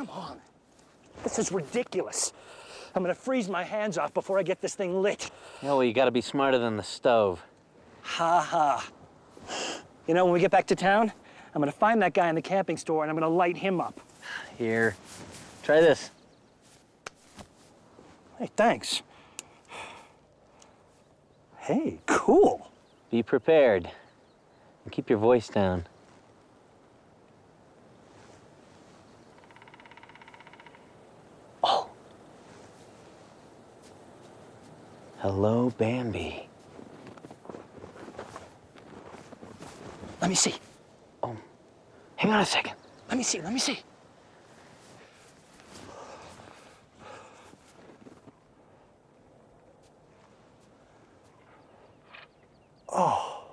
Come on. This is ridiculous. I'm gonna freeze my hands off before I get this thing lit. Yeah, well, you gotta be smarter than the stove. Ha ha. You know, when we get back to town, I'm gonna find that guy in the camping store and I'm gonna light him up. Here, try this. Hey, thanks. Hey, cool. Be prepared. And keep your voice down. Oh. Hello, Bambi. Let me see. Oh, hang on a second. Let me see. Oh.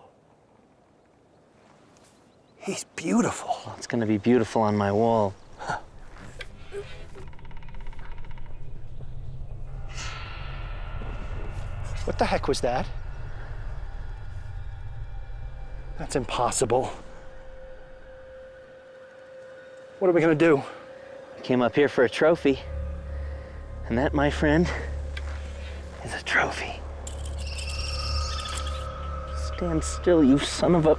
He's beautiful. Well, it's gonna be beautiful on my wall. What the heck was that? That's impossible. What are we gonna do? I came up here for a trophy. And that, my friend, is a trophy. Stand still, you son of a...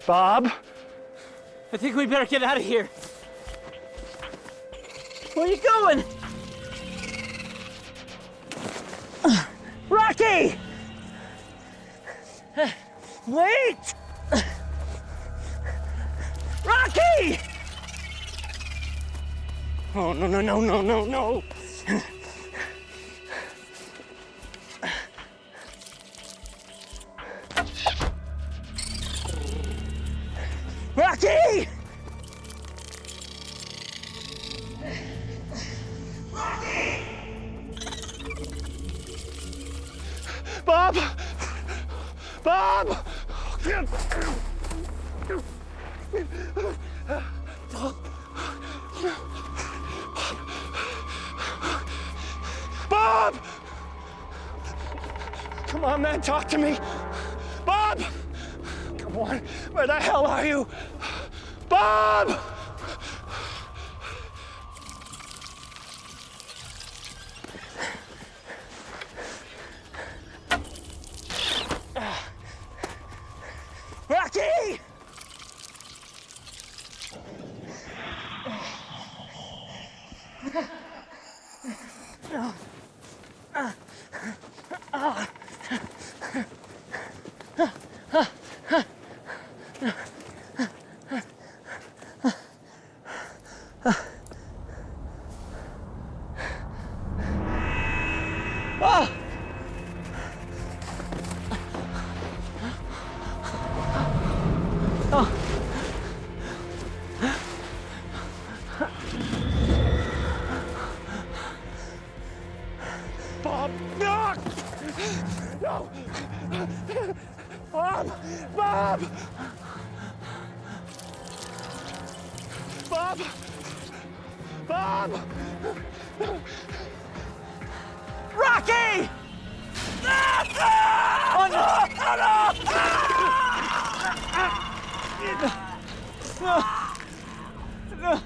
Bob? I think we better get out of here. Where are you going? Rocky! Wait! Rocky! Oh, no. Rocky! Bob! Bob! Bob! Come on, man, talk to me. Bob! Come on, where the hell are you? Bob! Rocky! Bob, no! No! Bob! Bob! Bob! Bob! Rocky! Oh, no! Oh, no!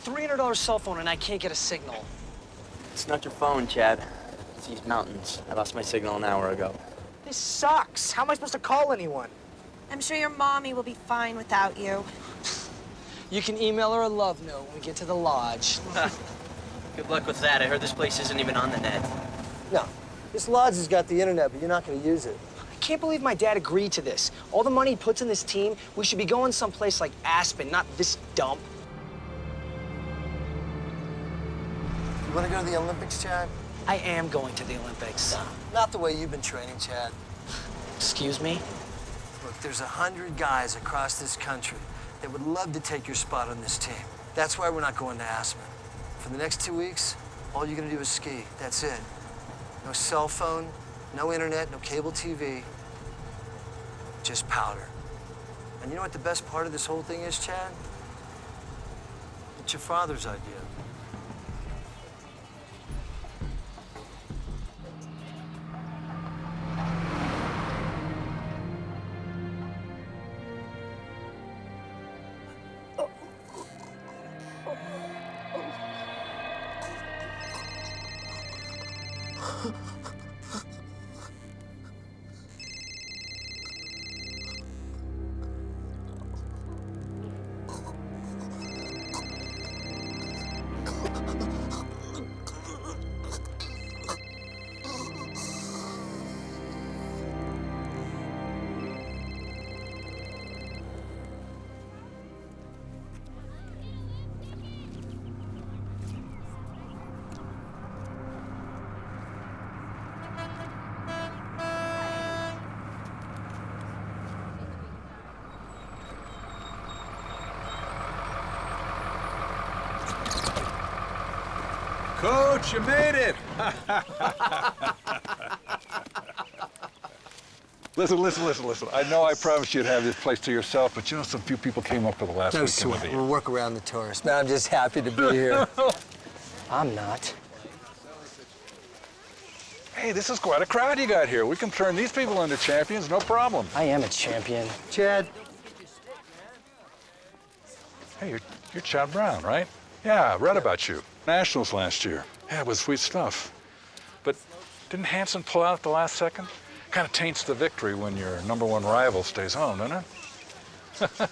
$300 cell phone and I can't get a signal. It's not your phone, Chad. It's these mountains. I lost my signal an hour ago. This sucks. How am I supposed to call anyone? I'm sure your mommy will be fine without you. You can email her a love note when we get to the lodge. Good luck with that. I heard this place isn't even on the net. No. This lodge has got the internet, but you're not going to use it. I can't believe my dad agreed to this. All the money he puts in this team, we should be going someplace like Aspen, not this dump. You want to go to the Olympics, Chad? I am going to the Olympics. Not the way you've been training, Chad. Excuse me? Look, there's 100 guys across this country that would love to take your spot on this team. That's why we're not going to Aspen. For the next 2 weeks, all you're gonna do is ski. That's it. No cell phone, no internet, no cable TV. Just powder. And you know what the best part of this whole thing is, Chad? It's your father's idea. Coach, you made it! Listen. I know I promised you'd have this place to yourself, but you know, some few people came up for the last No weekend sweat. of the We'll work around the tourists. Man, I'm just happy to be here. I'm not. Hey, this is quite a crowd you got here. We can turn these people into champions, no problem. I am a champion. Chad, Hey, you're Chad Brown, right? Yeah, I read about you. Nationals last year. Yeah, it was sweet stuff. But didn't Hansen pull out at the last second? Kind of taints the victory when your #1 rival stays home, doesn't it?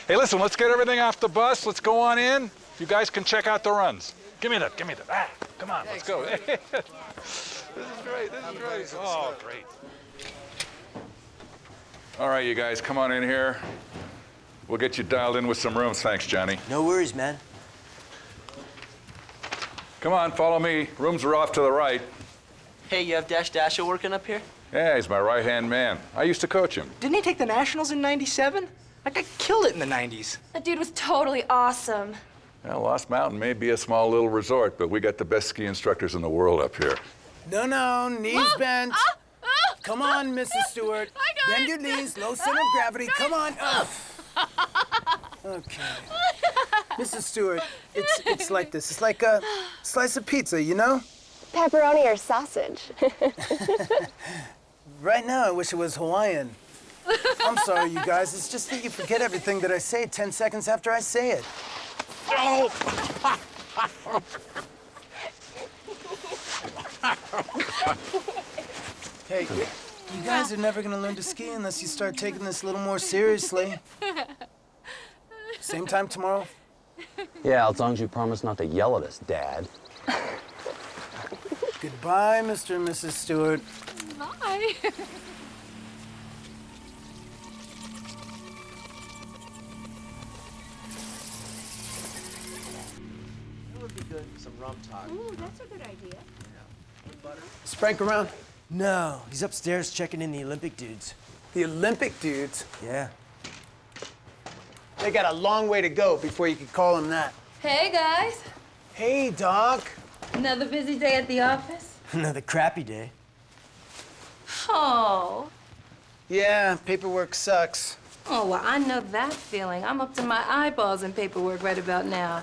Hey, listen, let's get everything off the bus. Let's go on in. You guys can check out the runs. Give me that. Ah, come on, let's go. This is great. Oh, great. All right, you guys, come on in here. We'll get you dialed in with some rooms. Thanks, Johnny. No worries, man. Come on, follow me. Rooms are off to the right. Hey, you have Dashiell working up here? Yeah, he's my right-hand man. I used to coach him. Didn't he take the Nationals in '97? That guy killed it in the '90s. That dude was totally awesome. Well, Lost Mountain may be a small little resort, but we got the best ski instructors in the world up here. No, knees bent. Come on, Mrs. Stewart. Bend your knees, low center of gravity. Come on. Okay. Mrs. Stewart, it's like this. It's like a slice of pizza, you know? Pepperoni or sausage? Right now, I wish it was Hawaiian. I'm sorry, you guys. It's just that you forget everything that I say 10 seconds after I say it. Oh! Hey, you guys are never gonna learn to ski unless you start taking this a little more seriously. Same time tomorrow? Yeah, as long as you promise not to yell at us, Dad. Goodbye, Mr. and Mrs. Stewart. Bye. It would be good for some rum talk. Ooh, that's a good idea. Is Frank around? no, he's upstairs checking in the Olympic dudes. The Olympic dudes? Yeah. They got a long way to go before you could call them that. Hey, guys. Hey, Doc. Another busy day at the office? Another crappy day. Oh. Yeah, paperwork sucks. Oh, well, I know that feeling. I'm up to my eyeballs in paperwork right about now.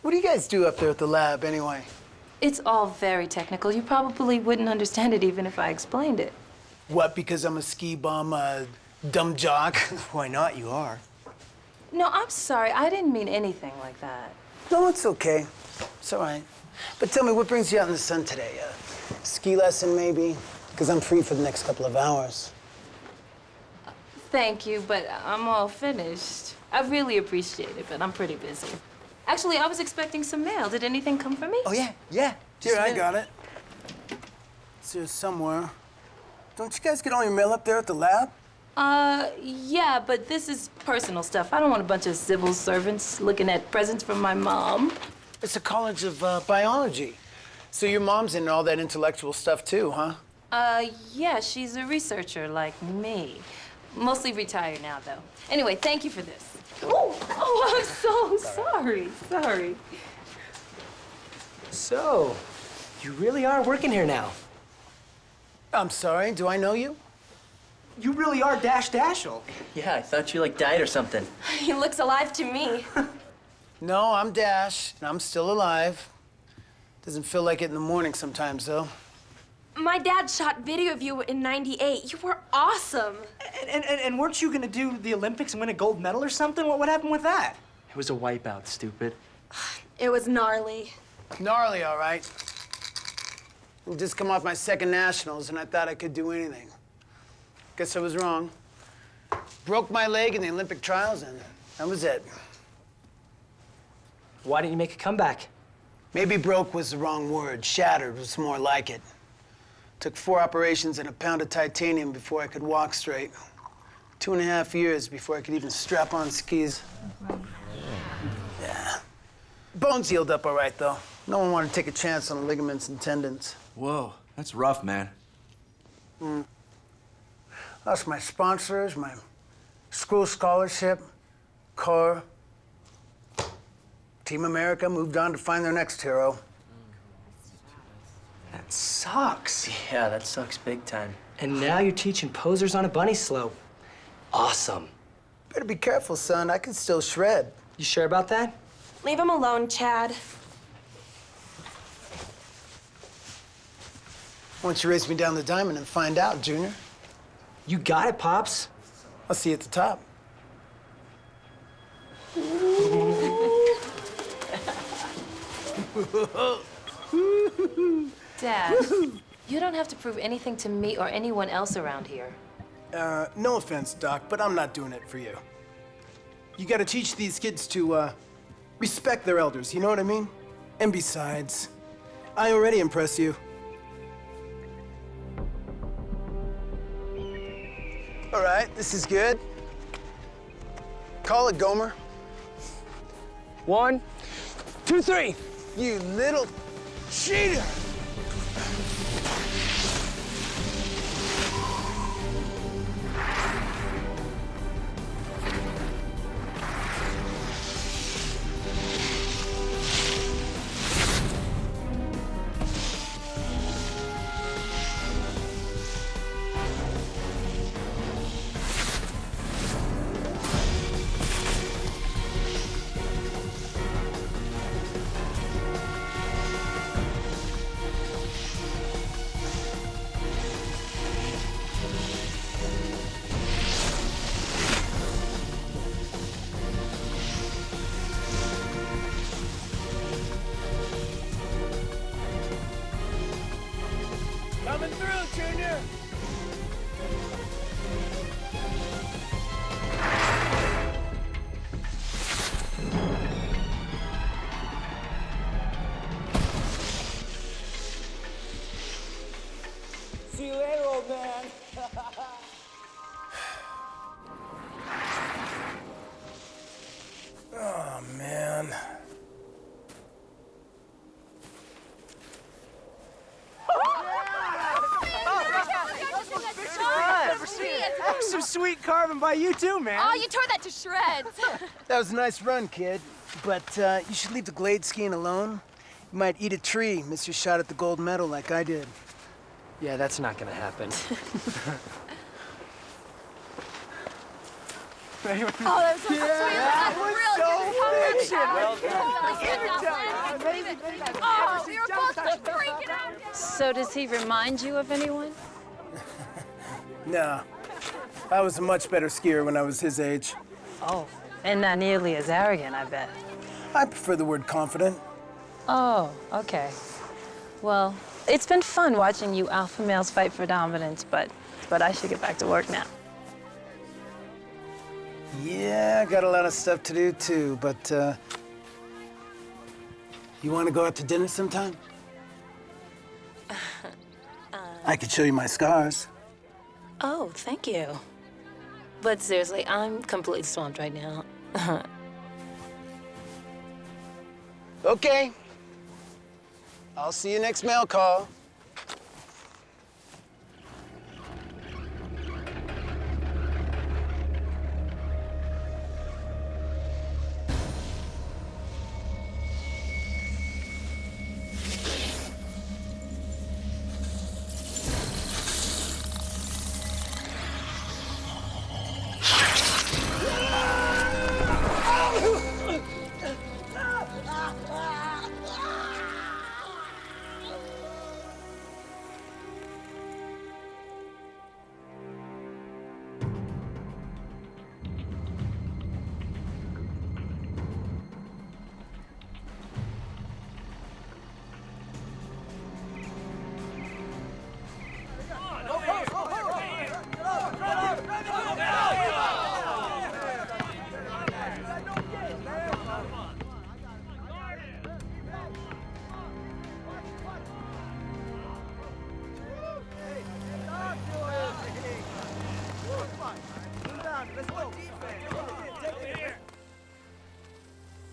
What do you guys do up there at the lab, anyway? It's all very technical. You probably wouldn't understand it even if I explained it. What, because I'm a ski bum, a dumb jock? Why not? You are. No, I'm sorry. I didn't mean anything like that. No, it's okay. It's all right. But tell me, what brings you out in the sun today? A ski lesson, maybe? Because I'm free for the next couple of hours. Thank you, but I'm all finished. I really appreciate it, but I'm pretty busy. Actually, I was expecting some mail. Did anything come for me? Oh, yeah. Here, I got it. It's here somewhere. Don't you guys get all your mail up there at the lab? Yeah, but this is personal stuff. I don't want a bunch of civil servants looking at presents from my mom. It's a college of biology. So your mom's into all that intellectual stuff too, huh? Yeah, she's a researcher like me. Mostly retired now, though. Anyway, thank you for this. Oh, I'm so sorry. Sorry. So, you really are working here now. I'm sorry, do I know you? You really are Dashiell. Yeah, I thought you, like, died or something. He looks alive to me. No, I'm Dash, and I'm still alive. Doesn't feel like it in the morning sometimes, though. My dad shot video of you in '98. You were awesome. And weren't you gonna do the Olympics and win a gold medal or something? What happened with that? It was a wipeout, stupid. It was gnarly. Gnarly, all right. I'd just come off my second nationals, and I thought I could do anything. Guess I was wrong. Broke my leg in the Olympic trials, and that was it. Why didn't you make a comeback? Maybe broke was the wrong word. Shattered was more like it. Took 4 operations and a pound of titanium before I could walk straight. 2.5 years before I could even strap on skis. Yeah. Bones healed up all right, though. No one wanted to take a chance on the ligaments and tendons. Whoa, that's rough, man. Lost my sponsors, my school scholarship, car. Team America moved on to find their next hero. That sucks. Yeah, that sucks big time. And now you're teaching posers on a bunny slope. Awesome. Better be careful, son. I can still shred. You sure about that? Leave him alone, Chad. Why don't you race me down the diamond and find out, Junior? You got it, Pops. I'll see you at the top. Dad, you don't have to prove anything to me or anyone else around here. No offense, Doc, but I'm not doing it for you. You gotta teach these kids to, respect their elders, you know what I mean? And besides, I already impress you. All right, this is good. Call it, Gomer. 1, 2, 3. You little cheater! Coming through, Junior! See you later, old man. Oh, man. Some sweet carving by you too, man. Oh, you tore that to shreds. That was a nice run, kid. But you should leave the glade skiing alone. You might eat a tree, miss your shot at the gold medal like I did. Yeah, that's not gonna happen. Oh, that was so sweet. That's real. Oh, we were both freaking out. So does he remind you of anyone? Nah. I was a much better skier when I was his age. Oh, and not nearly as arrogant, I bet. I prefer the word confident. Oh, okay. Well, it's been fun watching you alpha males fight for dominance, but I should get back to work now. Yeah, I got a lot of stuff to do too, but you want to go out to dinner sometime? I could show you my scars. Oh, thank you. But seriously, I'm completely swamped right now. Okay. I'll see you next mail call.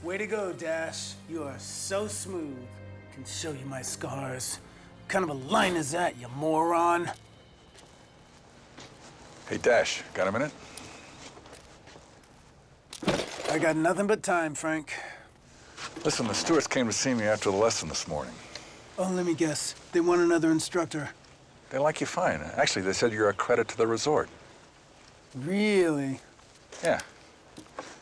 Way to go, Dash. You are so smooth. Can show you my scars. What kind of a line is that, you moron? Hey, Dash, got a minute? I got nothing but time, Frank. Listen, the Stewarts came to see me after the lesson this morning. Oh, let me guess. They want another instructor. They like you fine. Actually, they said you're a credit to the resort. Really? Yeah.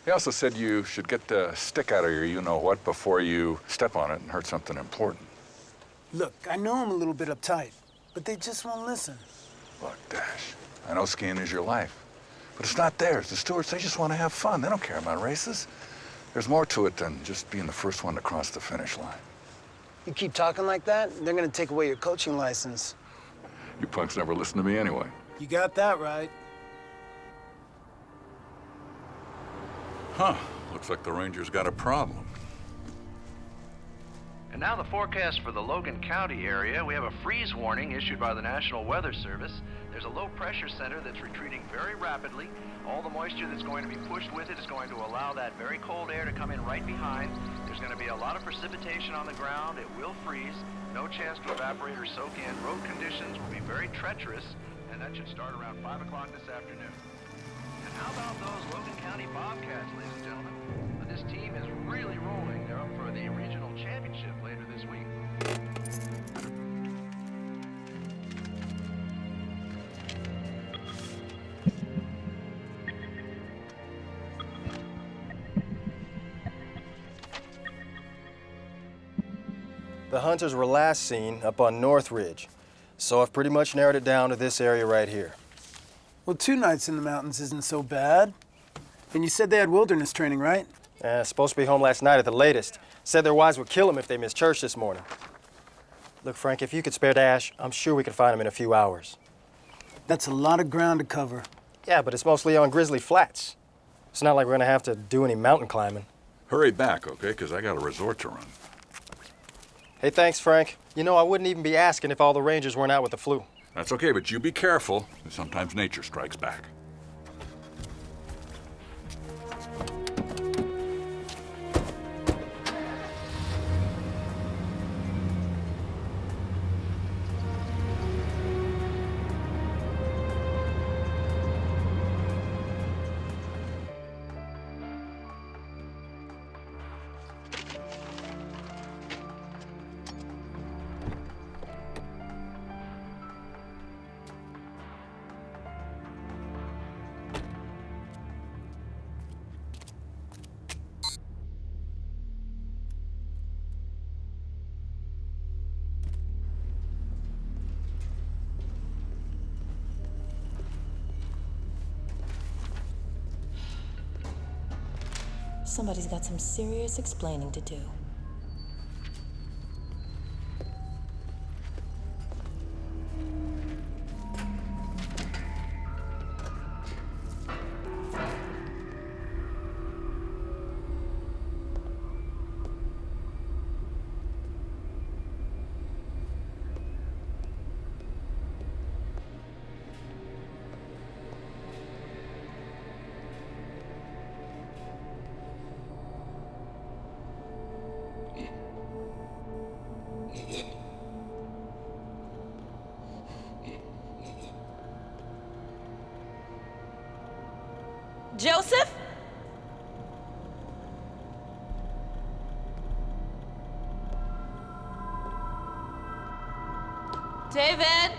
They also said you should get the stick out of your you-know-what before you step on it and hurt something important. Look, I know I'm a little bit uptight, but they just won't listen. Look, Dash, I know skiing is your life, but it's not theirs. The Stewarts, they just want to have fun. They don't care about races. There's more to it than just being the first one to cross the finish line. You keep talking like that, they're gonna take away your coaching license. You punks never listen to me anyway. You got that right. Huh. Looks like the Rangers got a problem. And now the forecast for the Logan County area. We have a freeze warning issued by the National Weather Service. There's a low pressure center that's retreating very rapidly. All the moisture that's going to be pushed with it is going to allow that very cold air to come in right behind. There's going to be a lot of precipitation on the ground. It will freeze. No chance to evaporate or soak in. Road conditions will be very treacherous, and that should start around 5 o'clock this afternoon. And how about those Logan County Bobcats, ladies and gentlemen? This team is really rolling. They're up for the regional championship later this week. The hunters were last seen up on North Ridge, so I've pretty much narrowed it down to this area right here. Well, 2 nights in the mountains isn't so bad. And you said they had wilderness training, right? Supposed to be home last night at the latest. Said their wives would kill them if they missed church this morning. Look, Frank, if you could spare Dash, I'm sure we could find him in a few hours. That's a lot of ground to cover. Yeah, but it's mostly on Grizzly Flats. It's not like we're gonna have to do any mountain climbing. Hurry back, okay? Because I got a resort to run. Hey, thanks, Frank. You know, I wouldn't even be asking if all the Rangers weren't out with the flu. That's okay, but you be careful. Sometimes nature strikes back. Somebody's got some serious explaining to do. Joseph? David?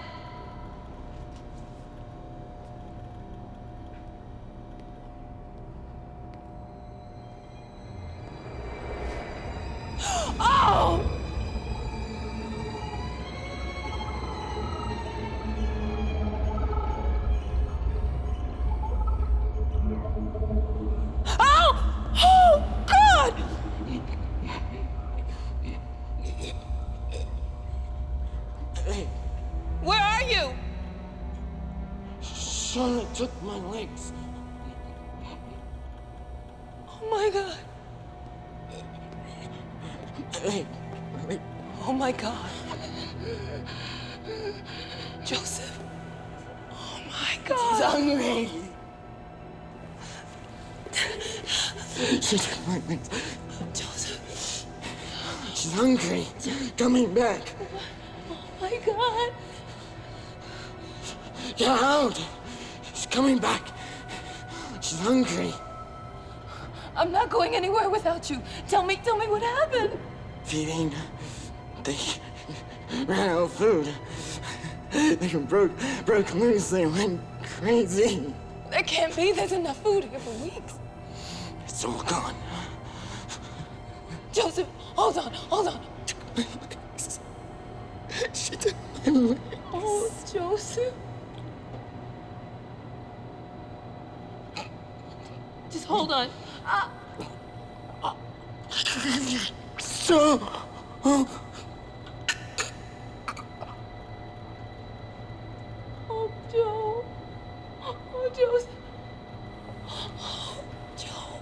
Oh! Oh, God! Where are you? Charlotte took my legs. Oh, my God. Oh, my God. Joseph. Oh, my God. She's hungry. She took my legs. Joseph. She's hungry. Coming back. Oh, my God. Get out. She's coming back. She's hungry. I'm not going anywhere without you. Tell me what happened. Feeding. They ran out of food. They broke loose. They went crazy. There can't be. There's enough food here for weeks. It's all gone. Joseph, hold on. She took my legs. Oh, Joseph. Just hold on. So. Oh, Joe. Oh, Joseph. Oh, Joe.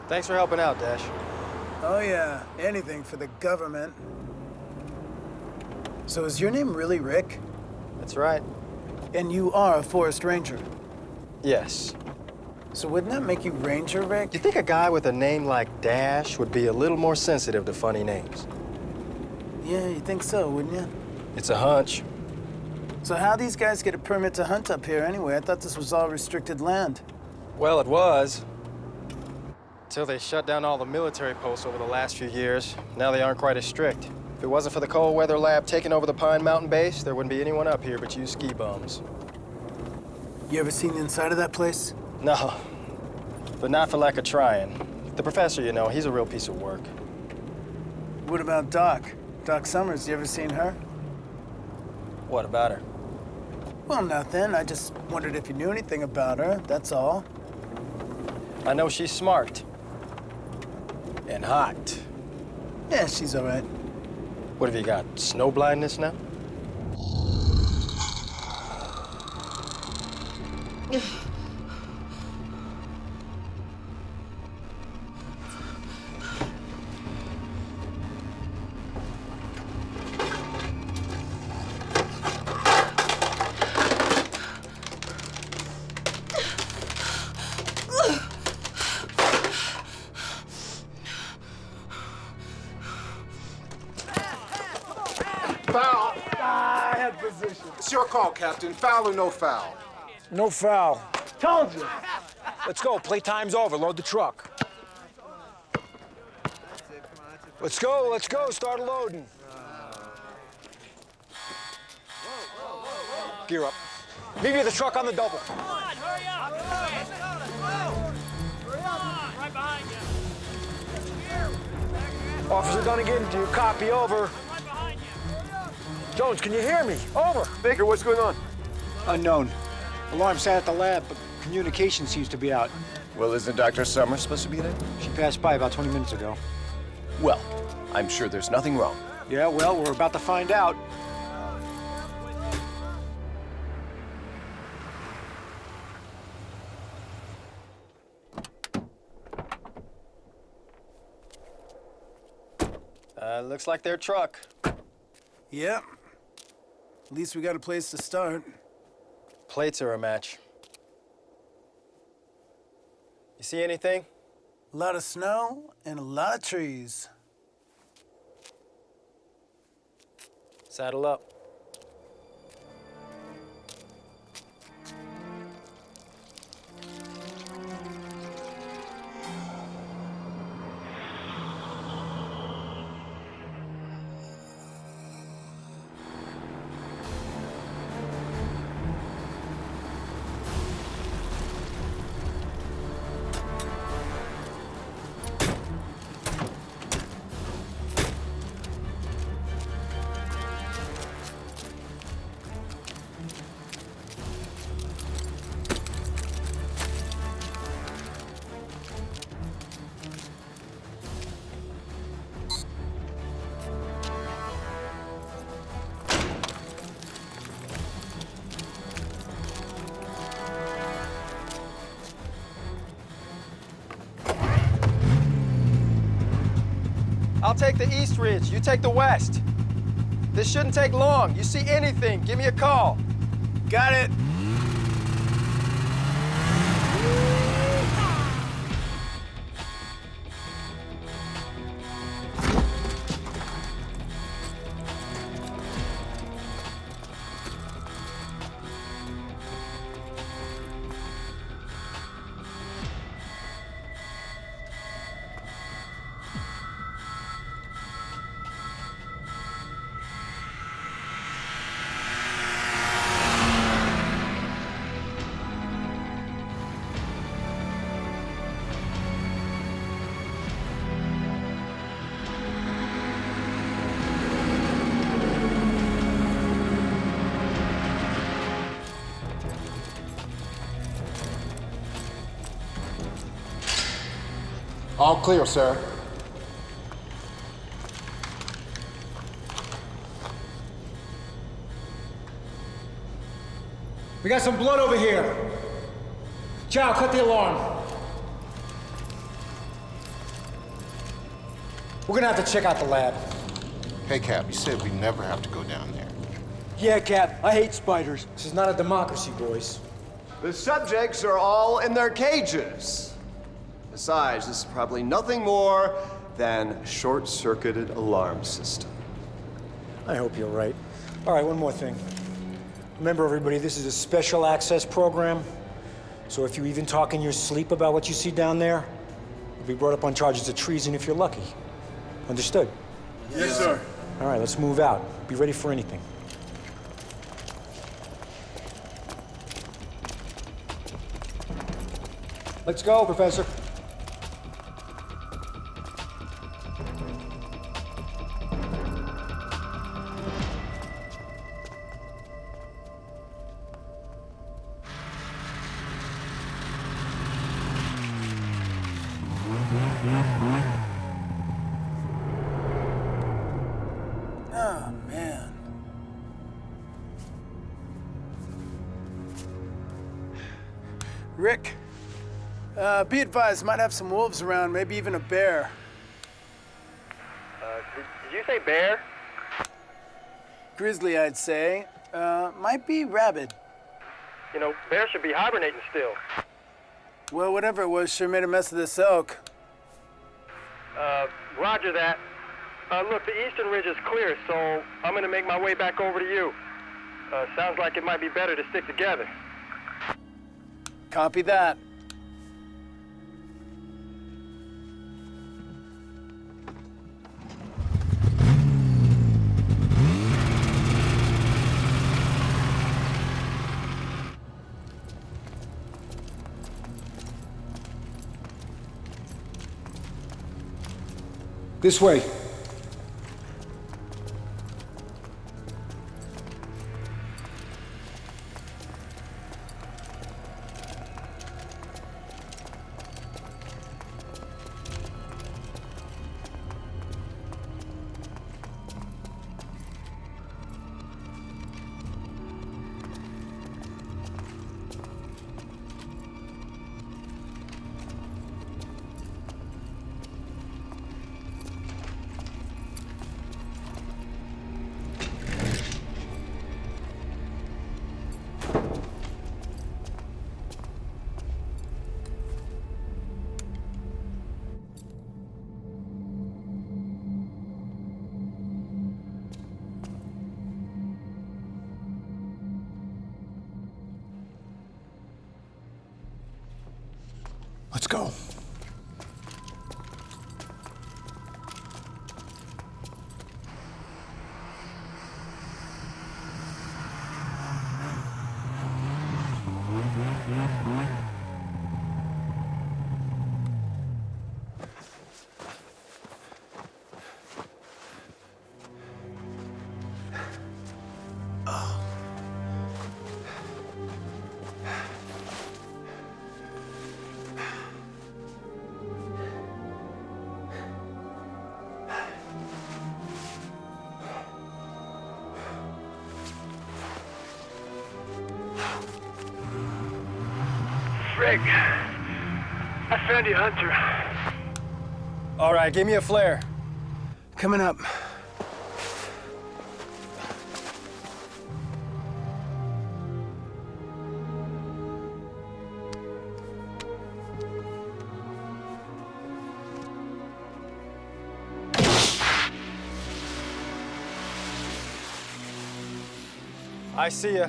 Thanks for helping out, Dash. Oh, yeah. Anything for the government. So is your name really Rick? That's right. And you are a forest ranger? Yes. So wouldn't that make you Ranger Rick? You think a guy with a name like Dash would be a little more sensitive to funny names? Yeah, you think so, wouldn't you? It's a hunch. So how these guys get a permit to hunt up here anyway? I thought this was all restricted land. Well, it was. Until they shut down all the military posts over the last few years. Now they aren't quite as strict. If it wasn't for the cold weather lab taking over the Pine Mountain base, there wouldn't be anyone up here but you ski bums. You ever seen the inside of that place? No, but not for lack of trying. The professor, you know, he's a real piece of work. What about Doc? Doc Sommers, you ever seen her? What about her? Well, nothing. I just wondered if you knew anything about her, that's all. I know she's smart. And hot. Yeah, she's all right. What have you got, snow blindness now? Foul. I had position. It's your call, Captain. Foul or no foul? No foul. Told you. Let's go. Playtime's over. Load the truck. Let's go. Let's go. Start loading. Gear up. Meet me at the truck on the double. Come on, hurry up. Hurry up. Right behind you. Officer Dunnigan, do you copy? Over. Jones, can you hear me? Over. Baker, what's going on? Unknown. Alarm sat at the lab, but communication seems to be out. Well, isn't Dr. Sommers supposed to be there? She passed by about 20 minutes ago. Well, I'm sure there's nothing wrong. Yeah, well, we're about to find out. Looks like their truck. Yep. At least we got a place to start. Plates are a match. You see anything? A lot of snow and a lot of trees. Saddle up. I'll take the east ridge, you take the west. This shouldn't take long. You see anything, give me a call. Got it. All clear, sir. We got some blood over here. Chow, cut the alarm. We're gonna have to check out the lab. Hey, Cap, you said we never have to go down there. Yeah, Cap, I hate spiders. This is not a democracy, boys. The subjects are all in their cages. Besides, this is probably nothing more than a short-circuited alarm system. I hope you're right. All right, one more thing. Remember, everybody, this is a special access program. So if you even talk in your sleep about what you see down there, you'll be brought up on charges of treason if you're lucky. Understood? Yes, sir. All right, let's move out. Be ready for anything. Let's go, Professor. Oh, man. Rick, be advised, might have some wolves around, maybe even a bear. Did you say bear? Grizzly, I'd say. Might be rabid. You know, bears should be hibernating still. Well, whatever it was, sure made a mess of this elk. Roger that. Look, the eastern ridge is clear, so I'm gonna make my way back over to you. Sounds like it might be better to stick together. Copy that. This way. Let's go. Frig. I found you, Hunter. All right, give me a flare. Coming up. I see ya.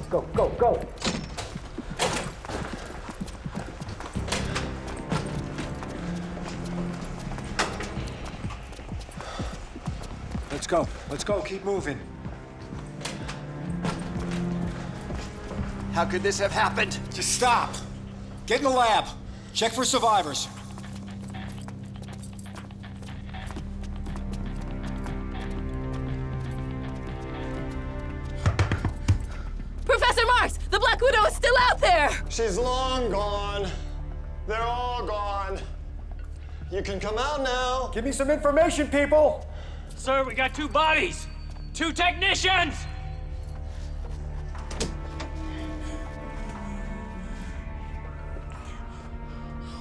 Go, go, go! Let's go, keep moving. How could this have happened? Just stop. Get in the lab. Check for survivors. Professor Marx, the Black Widow is still out there! She's long gone. They're all gone. You can come out now. Give me some information, people! Sir, we got 2 bodies! 2 technicians!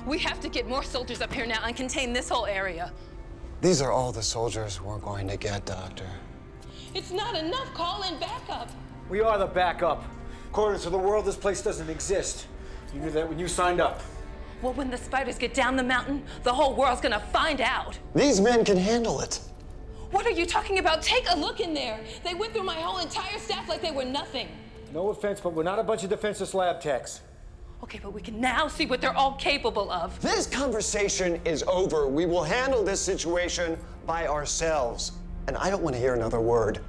We have to get more soldiers up here now and contain this whole area. These are all the soldiers we're going to get, Doctor. It's not enough. Call in backup. We are the backup. According to the world, this place doesn't exist. You knew that when you signed up. Well, when the spiders get down the mountain, the whole world's gonna find out. These men can handle it. What are you talking about? Take a look in there. They went through my whole entire staff like they were nothing. No offense, but we're not a bunch of defenseless lab techs. Okay, but we can now see what they're all capable of. This conversation is over. We will handle this situation by ourselves. And I don't want to hear another word.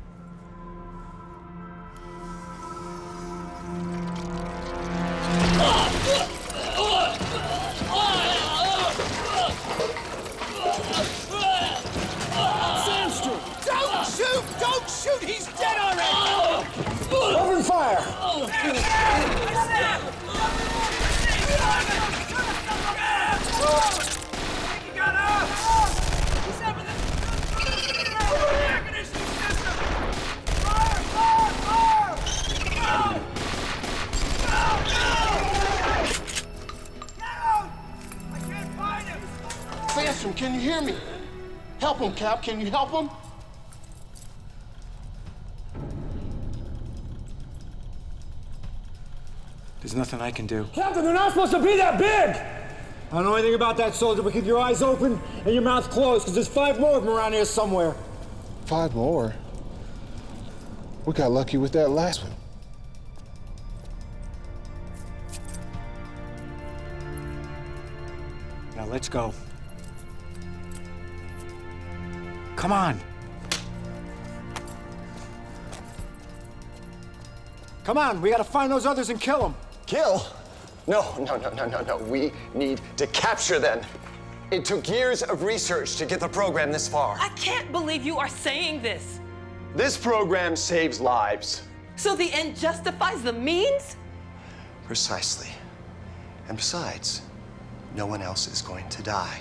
Don't shoot! Don't shoot! He's dead already! Open fire! Bastian, can you hear me? Help him, Cap. Can you help him? There's nothing I can do. Captain, they're not supposed to be that big! I don't know anything about that, soldier, but keep your eyes open and your mouth closed, because there's 5 more of them around here somewhere. 5 more? We got lucky with that last one. Now let's go. Come on. Come on, we gotta find those others and kill them. Kill? No. We need to capture them. It took years of research to get the program this far. I can't believe you are saying this. This program saves lives. So the end justifies the means? Precisely. And besides, no one else is going to die.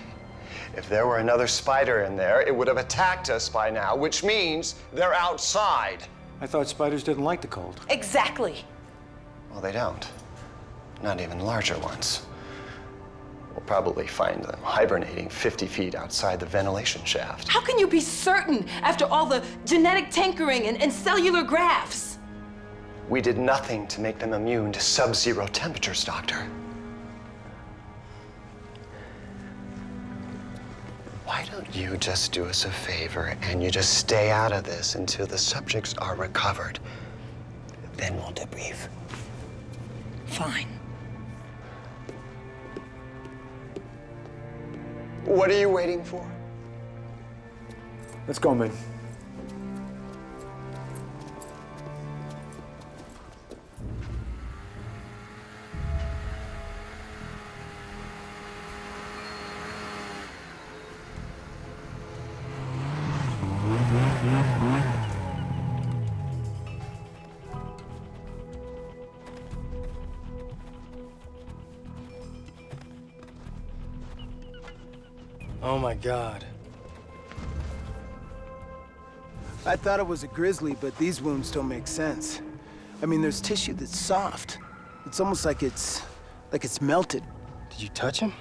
If there were another spider in there, it would have attacked us by now, which means they're outside. I thought spiders didn't like the cold. Exactly. Well, they don't. Not even larger ones. We'll probably find them hibernating 50 feet outside the ventilation shaft. How can you be certain after all the genetic tinkering and cellular grafts? We did nothing to make them immune to sub-zero temperatures, Doctor. Why don't you just do us a favor and you just stay out of this until the subjects are recovered? Then we'll debrief. Fine. What are you waiting for? Let's go, man. Oh my God. I thought it was a grizzly, but these wounds don't make sense. I mean, there's tissue that's soft. It's almost like it's melted. Did you touch him?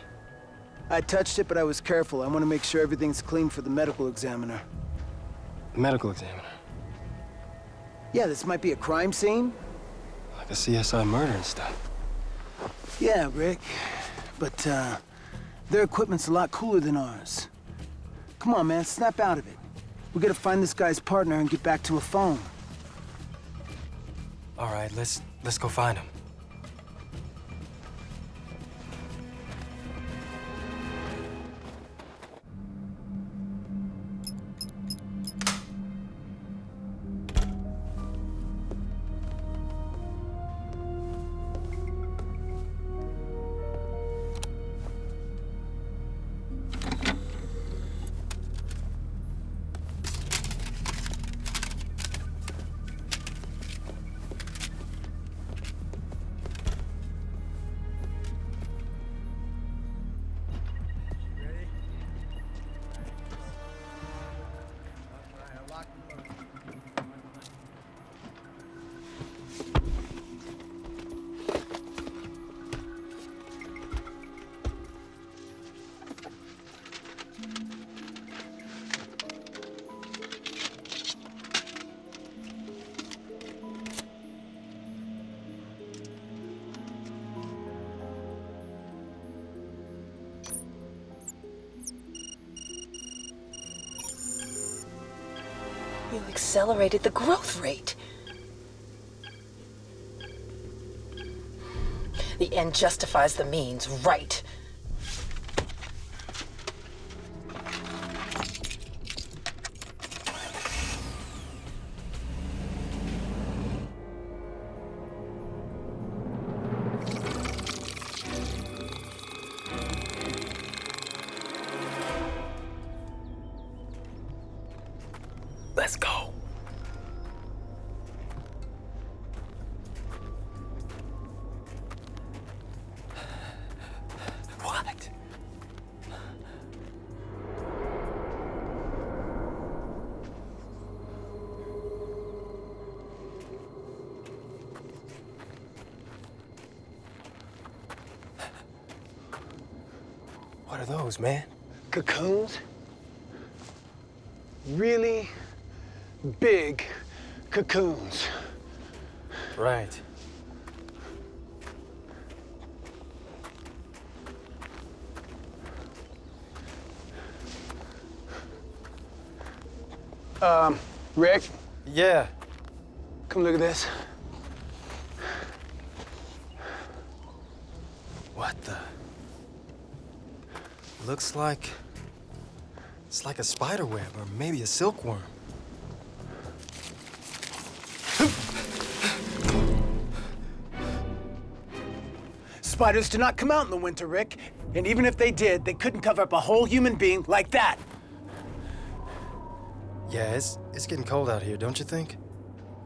I touched it, but I was careful. I want to make sure everything's clean for the medical examiner. Medical examiner? Yeah, this might be a crime scene. Like a CSI murder and stuff. Yeah, Rick. But, their equipment's a lot cooler than ours. Come on, man, snap out of it. We gotta find this guy's partner and get back to a phone. All right, let's go find him. You accelerated the growth rate. The end justifies the means, right? Let's go. What? What are those, man? Cocoons? Really big cocoons. Right. Rick? Yeah. Come look at this. What the? Looks like... It's like a spider web, or maybe a silkworm. Spiders do not come out in the winter, Rick. And even if they did, they couldn't cover up a whole human being like that. Yeah, it's getting cold out here, don't you think?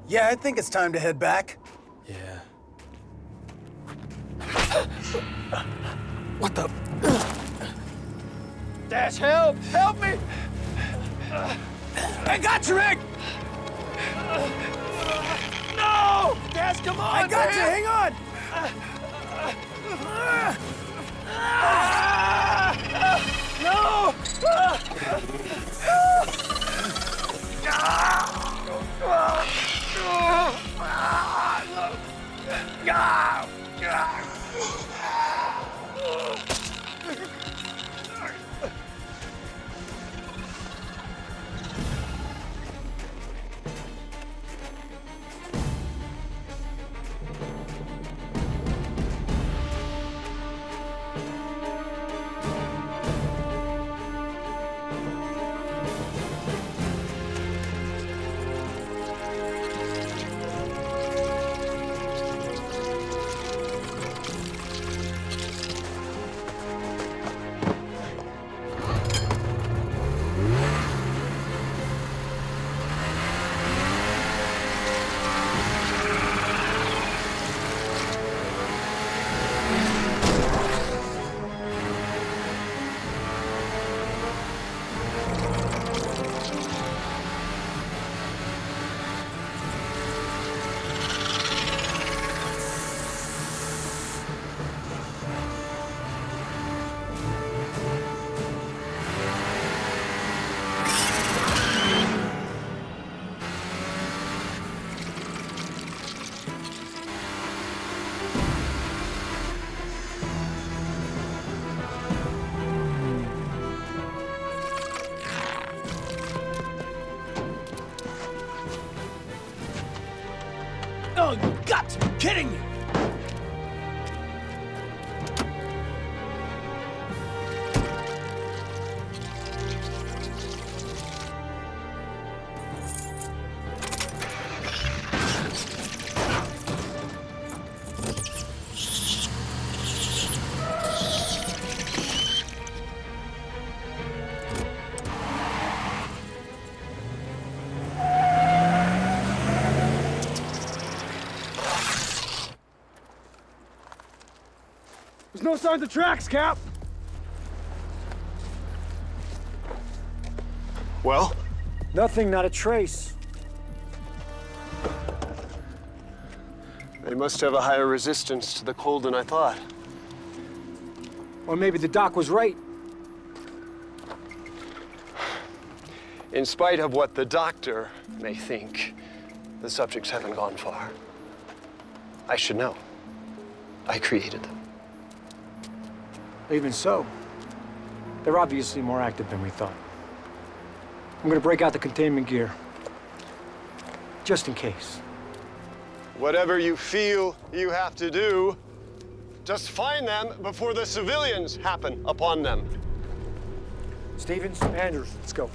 Yeah, I think it's time to head back. Yeah. What the? Dash, help! Help me! I got you, Rick! No! Dash, come on! I got you, hang on! No! Oh, you've got to be kidding me! There's no signs of tracks, Cap! Well? Nothing, not a trace. They must have a higher resistance to the cold than I thought. Or maybe the doc was right. In spite of what the doctor may think, the subjects haven't gone far. I should know. I created them. Even so, they're obviously more active than we thought. I'm gonna break out the containment gear. Just in case. Whatever you feel you have to do, just find them before the civilians happen upon them. Stevens, Andrews, let's go.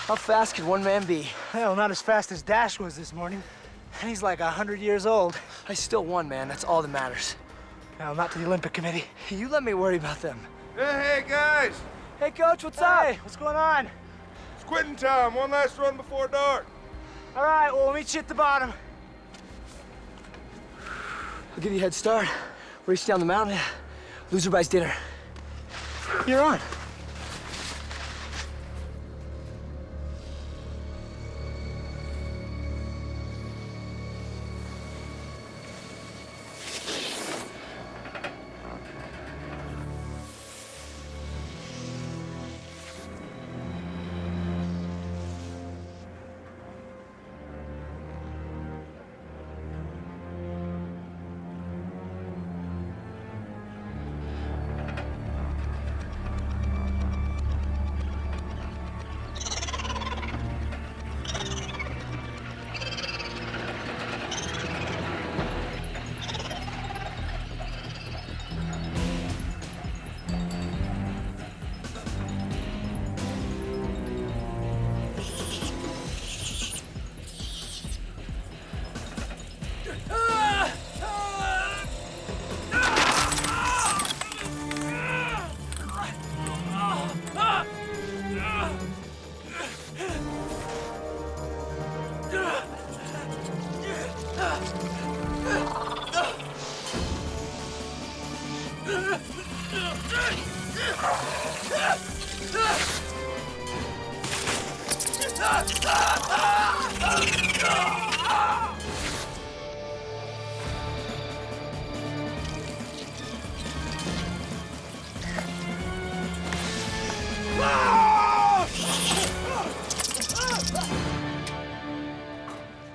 How fast could one man be? Hell, not as fast as Dash was this morning. And he's like 100 years old. I still won, man. That's all that matters. Hell, not to the Olympic Committee. You let me worry about them. Hey, guys! Hey, Coach, what's up? What's going on? It's quitting time. One last run before dark. All right, well, we'll meet you at the bottom. I'll give you a head start. Race down the mountain. Loser buys dinner. You're on.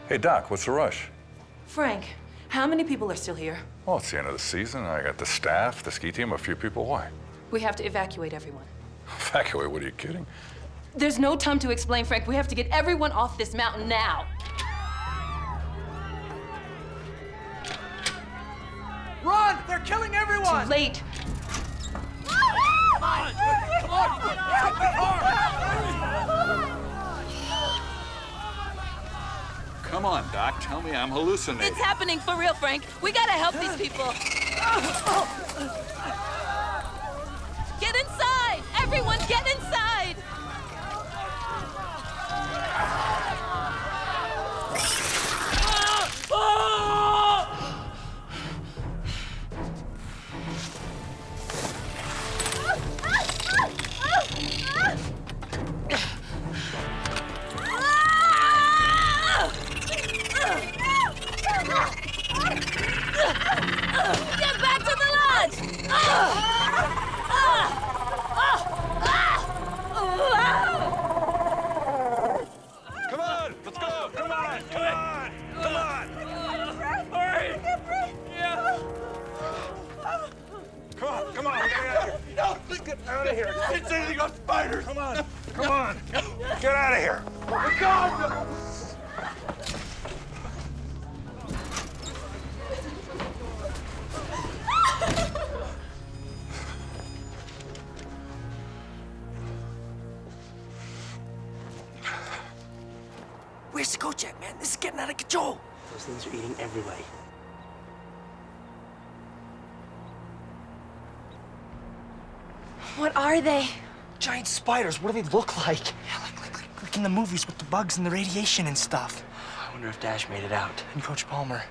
Hey, Doc, what's the rush? Frank, how many people are still here? Well, it's the end of the season. I got the staff, the ski team, a few people. Why? We have to evacuate everyone. Evacuate? What are you kidding? There's no time to explain, Frank. We have to get everyone off this mountain now. Run! They're killing everyone! Too late. Come on! Come on! Get the car! Come on, Doc. Tell me I'm hallucinating. It's happening for real, Frank. We gotta help these people. Get inside! Everyone, get inside! Get back to the lodge! Come on. Come on. Get out of here. Where's the coach at, man? This is getting out of control. Those things are eating everybody. What are they? Giant spiders. What do they look like? Yeah, like in the movies with the bugs and the radiation and stuff. I wonder if Dash made it out. And Coach Palmer.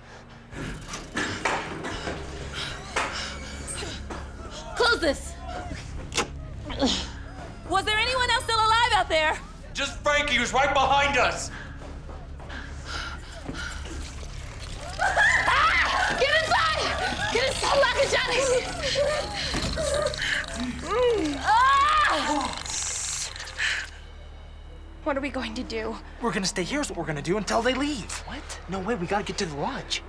Close this. Was there anyone else still alive out there? Just Frankie, who's right behind us. Get inside! Get inside, What are we going to do? We're gonna stay here is what we're gonna do until they leave. What? No way, we gotta get to the lodge.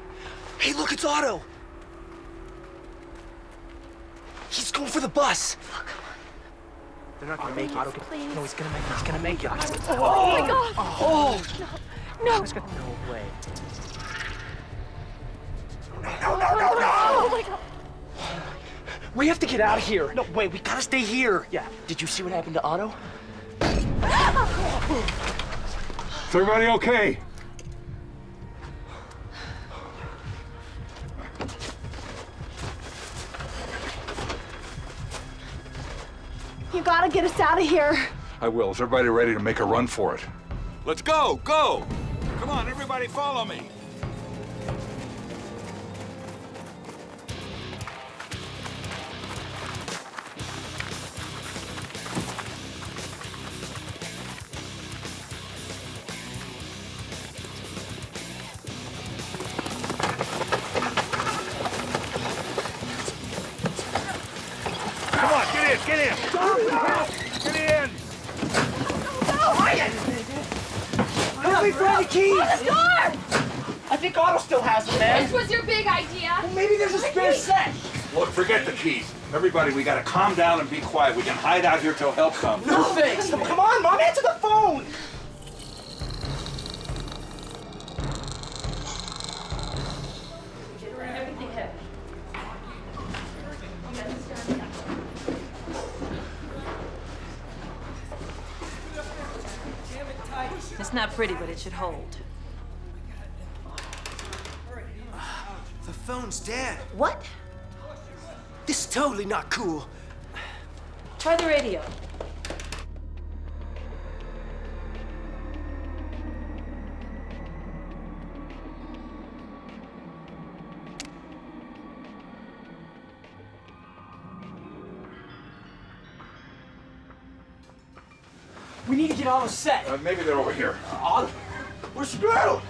Hey, look, it's Otto. He's going for the bus. They're not gonna make it. Please. No, he's gonna make it. He's gonna make it. Oh my God! Oh! No! No way. No! Oh my God! We have to get out of here. No, wait, we gotta stay here. Yeah. Did you see what happened to Otto? Is everybody okay? You gotta get us out of here. I will. Is everybody ready to make a run for it? Let's go, go! Come on, everybody follow me. Come on, get in, get in! Get in! Help me find the keys! Close the door! I think Otto still has them, man. This was your big idea. Well, maybe there's a spare set. Look, forget the keys. Everybody, we gotta calm down and be quiet. We can hide out here till help comes. No thanks. Come on, Mom, answer the phone. It's not pretty, but it should hold. The phone's dead. What? This is totally not cool. Try the radio. We need to get Otto set. Maybe they're over here. Otto, we're screwed.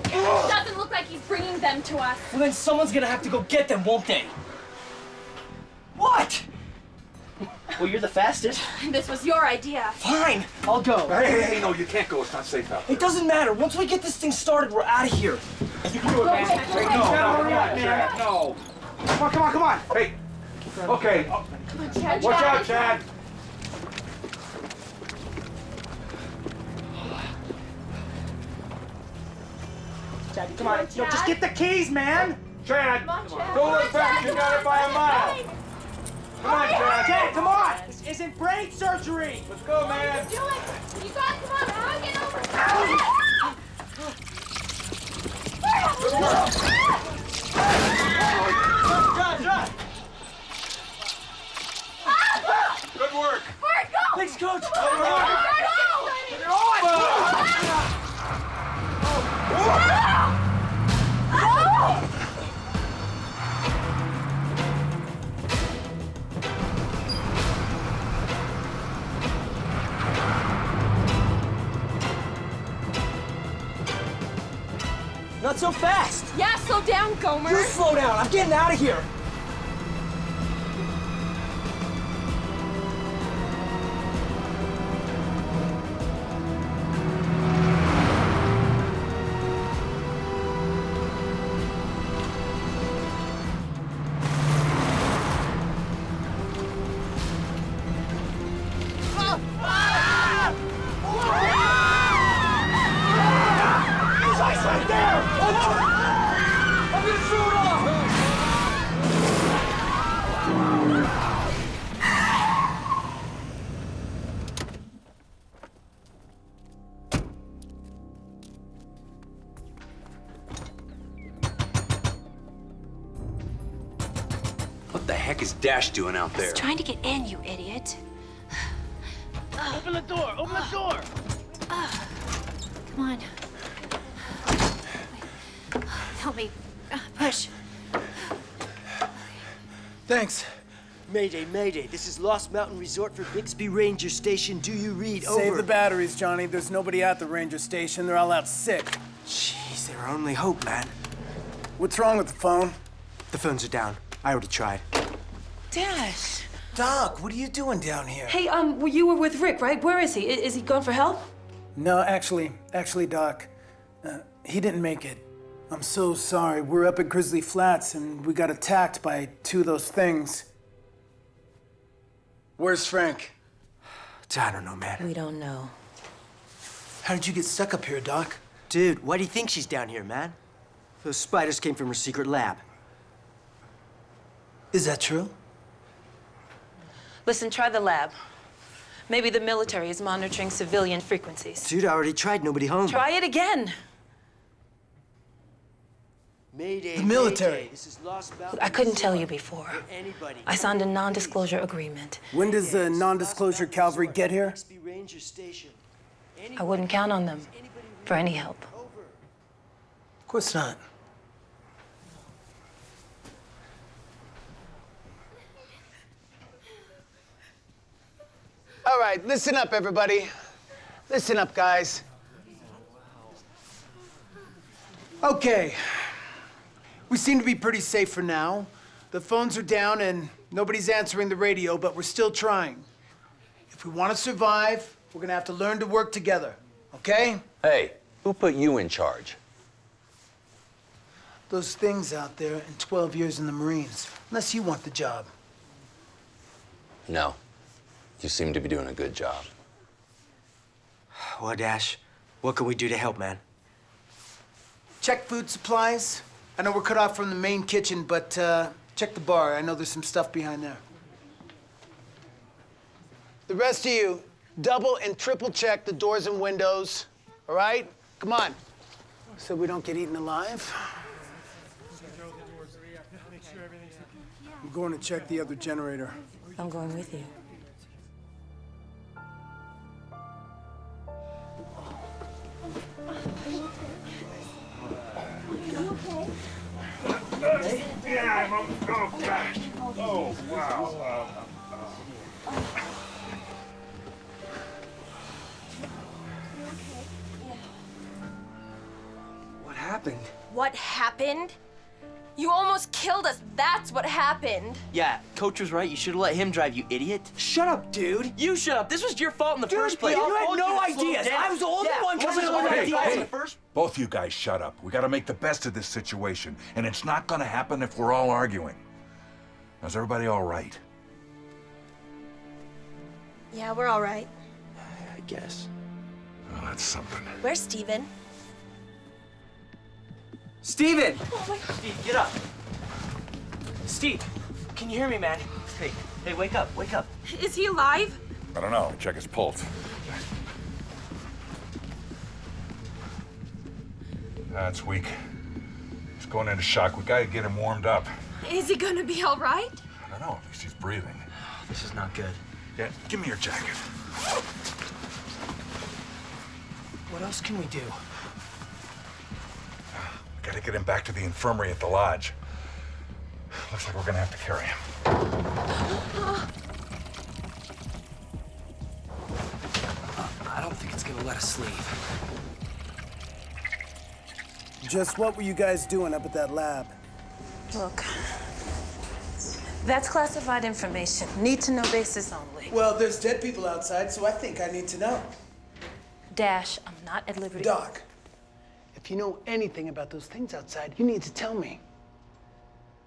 It doesn't look like he's bringing them to us. Well, then someone's gonna have to go get them, won't they? What? Well, you're the fastest. This was your idea. Fine, I'll go. Hey, no, you can't go. It's not safe out there. It doesn't matter. Once we get this thing started, we're out of here. You can do it, man. Hey, no, no. Come on. Hey, okay. Come on, Chad. Watch out, Chad. Chad, come on. Yo, just get the keys, man. Chad, Come on, Chad. don't look back. You got it by a mile. Come on, Chad. Chad, come on. This isn't brain surgery. Let's go, man. Do it. You guys, come on. How do I get over? Chad. Good work. Where'd it go? Thanks, Coach. Not so fast. Yeah, slow down, Gomer. You slow down. I'm getting out of here. heck is Dash doing out there? He's trying to get in, you idiot. Open the door! Open the door! Come on. Help me. Push. Thanks. Mayday, mayday. This is Lost Mountain Resort for Bixby Ranger Station. Do you read? Over. Save the batteries, Johnny. There's nobody at the ranger station. They're all out sick. Jeez, they're our only hope, man. What's wrong with the phone? The phones are down. I already tried. Dash. Doc, what are you doing down here? Hey, well, you were with Rick, right? Where is he? Is he gone for help? No, actually, Doc, he didn't make it. I'm so sorry. We're up at Grizzly Flats and we got attacked by 2 of those things. Where's Frank? I don't know, man. We don't know. How did you get stuck up here, Doc? Dude, why do you think she's down here, man? Those spiders came from her secret lab. Is that true? Listen, try the lab. Maybe the military is monitoring civilian frequencies. Dude, I already tried. Nobody home. Try it again. Mayday, the military. Mayday. This is Lost Mountain I couldn't tell Resort. you before. Anybody. I signed a non-disclosure agreement. When does the non-disclosure cavalry get here? Bixby Ranger Station. I wouldn't count on them for any help. Of course not. All right, listen up, everybody. Listen up, guys. Okay. We seem to be pretty safe for now. The phones are down and nobody's answering the radio, but we're still trying. If we want to survive, we're gonna have to learn to work together, okay? Hey, who put you in charge? Those things out there and 12 years in the Marines, unless you want the job. No. You seem to be doing a good job. Well, Dash, what can we do to help, man? Check food supplies. I know we're cut off from the main kitchen, but check the bar. I know there's some stuff behind there. The rest of you, double and triple check the doors and windows, all right? Come on. So we don't get eaten alive. I'm going to check the other generator. I'm going with you. Yeah, oh gosh. Oh, wow. What happened? What happened? You almost killed us. That's what happened. Yeah, Coach was right. You should have let him drive, you idiot. Shut up, dude. You shut up. This was your fault in the first place. You had told no to slow ideas. down. I was the only one coming up wasn't with the ideas. idea in the first. Both you guys shut up. We gotta make the best of this situation, and it's not gonna happen if we're all arguing. Now, is everybody all right? Yeah, we're all right. I guess. Well, that's something. Where's Steven? Steven! Oh my God. Steve, get up. Steve, can you hear me, man? Hey, wake up, wake up. Is he alive? I don't know. Check his pulse. That's weak. He's going into shock. We gotta get him warmed up. Is he gonna be all right? I don't know. At least he's breathing. This is not good. Yeah, give me your jacket. What else can we do? We gotta get him back to the infirmary at the lodge. Looks like we're gonna have to carry him. I don't think it's gonna let us leave. Just what were you guys doing up at that lab? Look, that's classified information. Need to know basis only. Well, there's dead people outside, so I think I need to know. Dash, I'm not at liberty. Doc, if you know anything about those things outside, you need to tell me.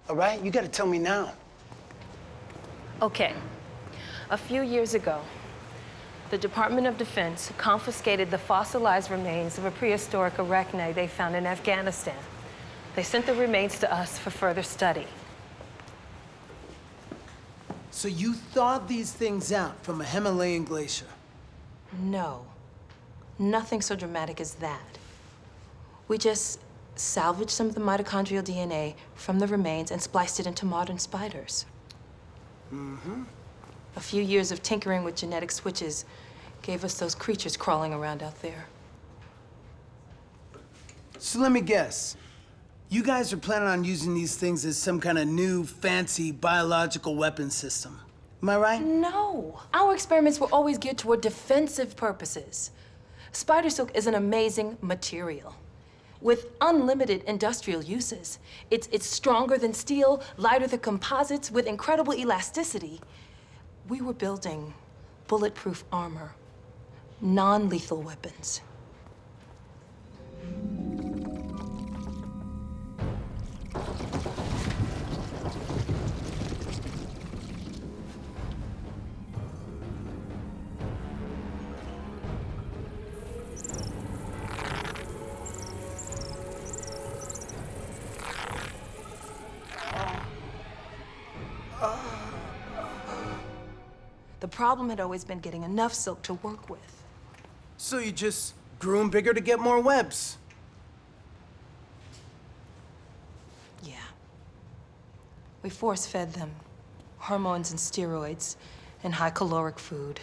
All right? You gotta tell me now. Okay. A few years ago, the Department of Defense confiscated the fossilized remains of a prehistoric arachnid they found in Afghanistan. They sent the remains to us for further study. So you thawed these things out from a Himalayan glacier? No. Nothing so dramatic as that. We just salvaged some of the mitochondrial DNA from the remains and spliced it into modern spiders. Mm-hmm. A few years of tinkering with genetic switches gave us those creatures crawling around out there. So let me guess. You guys are planning on using these things as some kind of new, fancy biological weapon system. Am I right? No. Our experiments were always geared toward defensive purposes. Spider silk is an amazing material with unlimited industrial uses. It's stronger than steel, lighter than composites, with incredible elasticity. We were building bulletproof armor, non-lethal weapons. The problem had always been getting enough silk to work with. So you just grew them bigger to get more webs? Yeah. We force-fed them hormones and steroids and high-caloric food,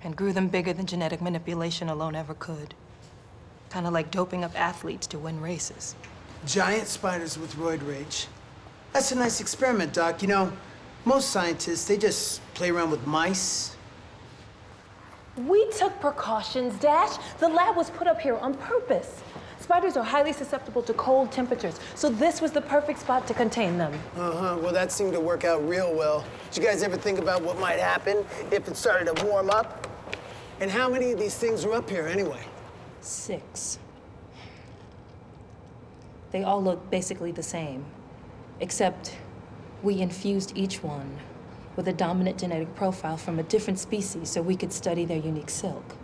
and grew them bigger than genetic manipulation alone ever could. Kind of like doping up athletes to win races. Giant spiders with roid rage. That's a nice experiment, Doc. You know, most scientists, they just play around with mice. We took precautions, Dash. The lab was put up here on purpose. Spiders are highly susceptible to cold temperatures, so this was the perfect spot to contain them. Uh-huh. Well, that seemed to work out real well. Did you guys ever think about what might happen if it started to warm up? And how many of these things are up here anyway? 6. They all look basically the same, except we infused each one with a dominant genetic profile from a different species so we could study their unique silk.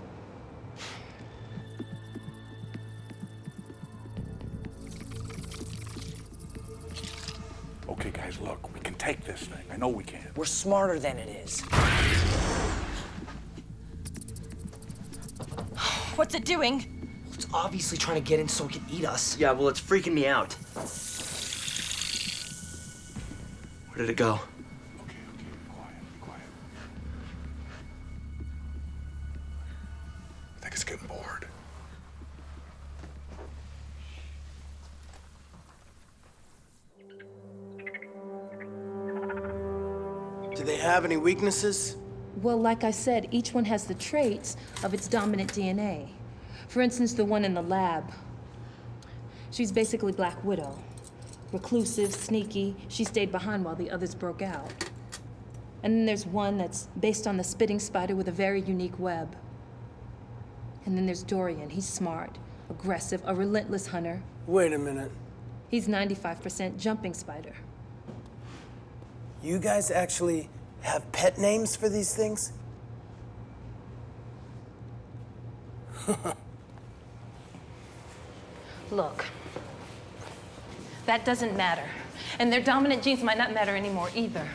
Okay, guys, look, we can take this thing. I know we can. We're smarter than it is. What's it doing? It's obviously trying to get in so it can eat us. Yeah, well, it's freaking me out. Where did it go? Okay, be quiet. I think it's getting bored. Do they have any weaknesses? Well, like I said, each one has the traits of its dominant DNA. For instance, the one in the lab. She's basically Black Widow. Reclusive, sneaky, she stayed behind while the others broke out. And then there's one that's based on the spitting spider with a very unique web. And then there's Dorian. He's smart, aggressive, a relentless hunter. Wait a minute. He's 95% jumping spider. You guys actually have pet names for these things? Look, that doesn't matter. And their dominant genes might not matter anymore either.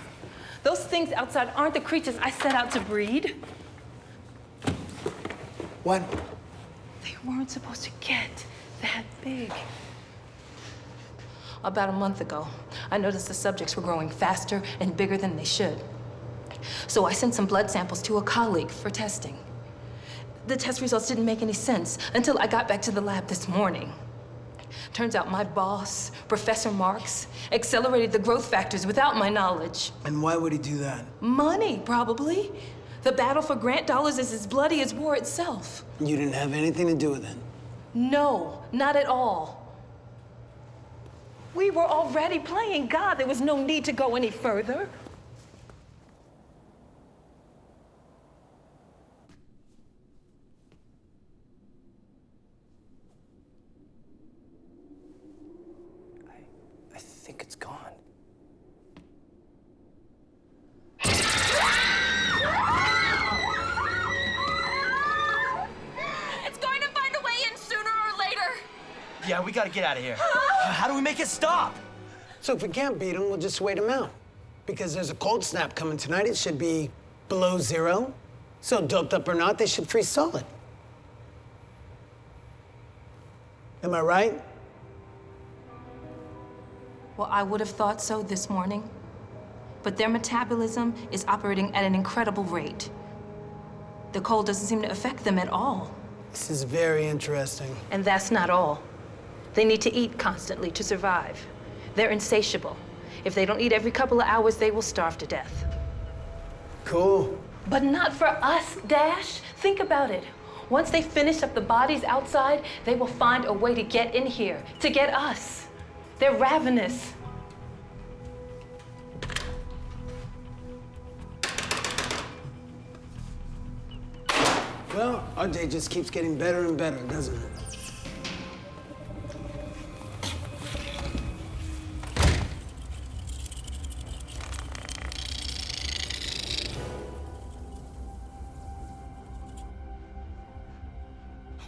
Those things outside aren't the creatures I set out to breed. What? They weren't supposed to get that big. About a month ago, I noticed the subjects were growing faster and bigger than they should. So I sent some blood samples to a colleague for testing. The test results didn't make any sense until I got back to the lab this morning. Turns out my boss, Professor Marc, accelerated the growth factors without my knowledge. And why would he do that? Money, probably. The battle for grant dollars is as bloody as war itself. You didn't have anything to do with it? No, not at all. We were already playing God. There was no need to go any further. I think it's gone. It's going to find a way in sooner or later. Yeah, we gotta get out of here. How do we make it stop? So if we can't beat him, we'll just wait him out. Because there's a cold snap coming tonight. It should be below 0. So doped up or not, they should freeze solid. Am I right? Well, I would have thought so this morning. but their metabolism is operating at an incredible rate. The cold doesn't seem to affect them at all. This is very interesting. And that's not all. They need to eat constantly to survive. They're insatiable. If they don't eat every couple of hours, they will starve to death. Cool. But not for us, Dash. Think about it. Once they finish up the bodies outside, they will find a way to get in here, to get us. They're ravenous. Well, our day just keeps getting better and better, doesn't it?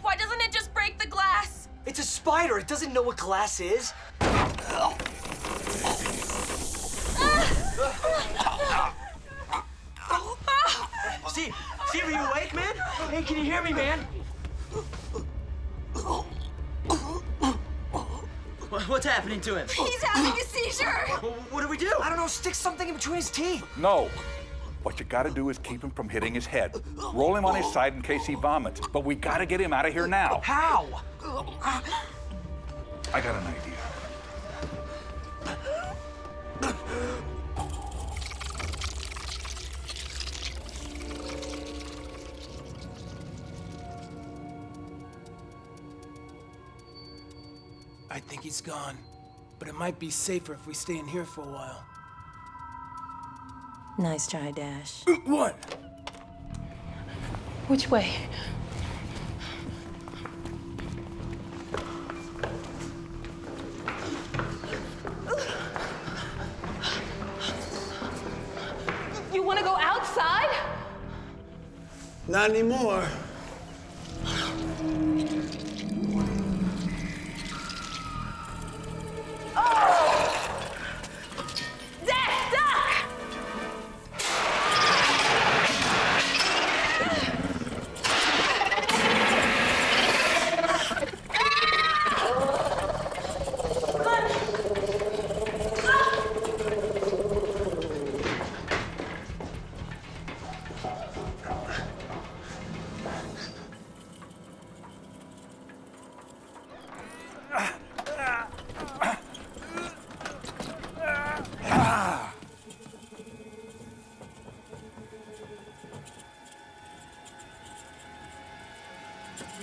Why doesn't it just break the glass? It's a spider. It doesn't know what glass is. Steve, are you awake, man? Hey, can you hear me, man? What's happening to him? He's having a seizure. What do we do? I don't know. Stick something in between his teeth. No. What you gotta do is keep him from hitting his head. Roll him on his side in case he vomits. But we gotta get him out of here now. How? I got an idea. I think he's gone, but it might be safer if we stay in here for a while. Nice try, Dash. What? Which way? You want to go outside? Not anymore.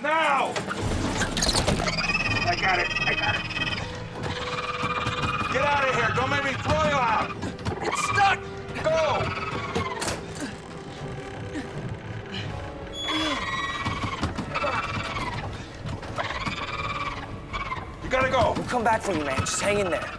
Now! I got it. Get out of here. Don't make me throw you out. It's stuck. Go! You gotta go. We'll come back for you, man. Just hang in there.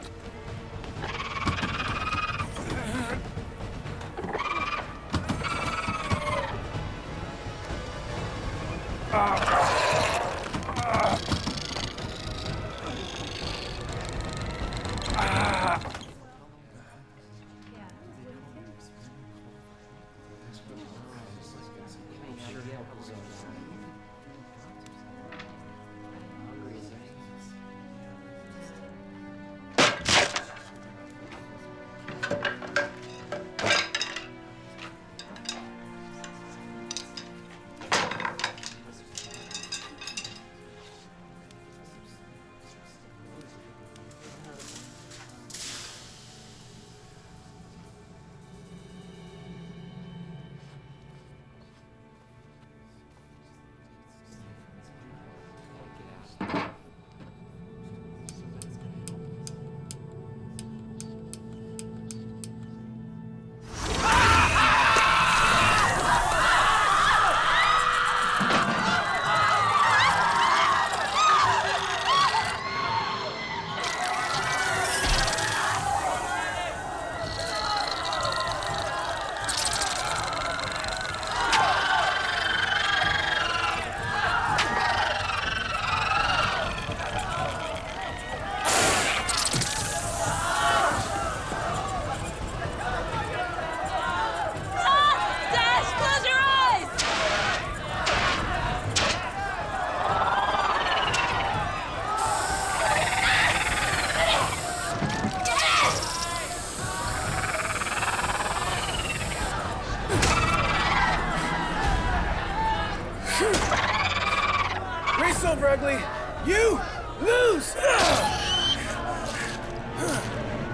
ugly. You lose!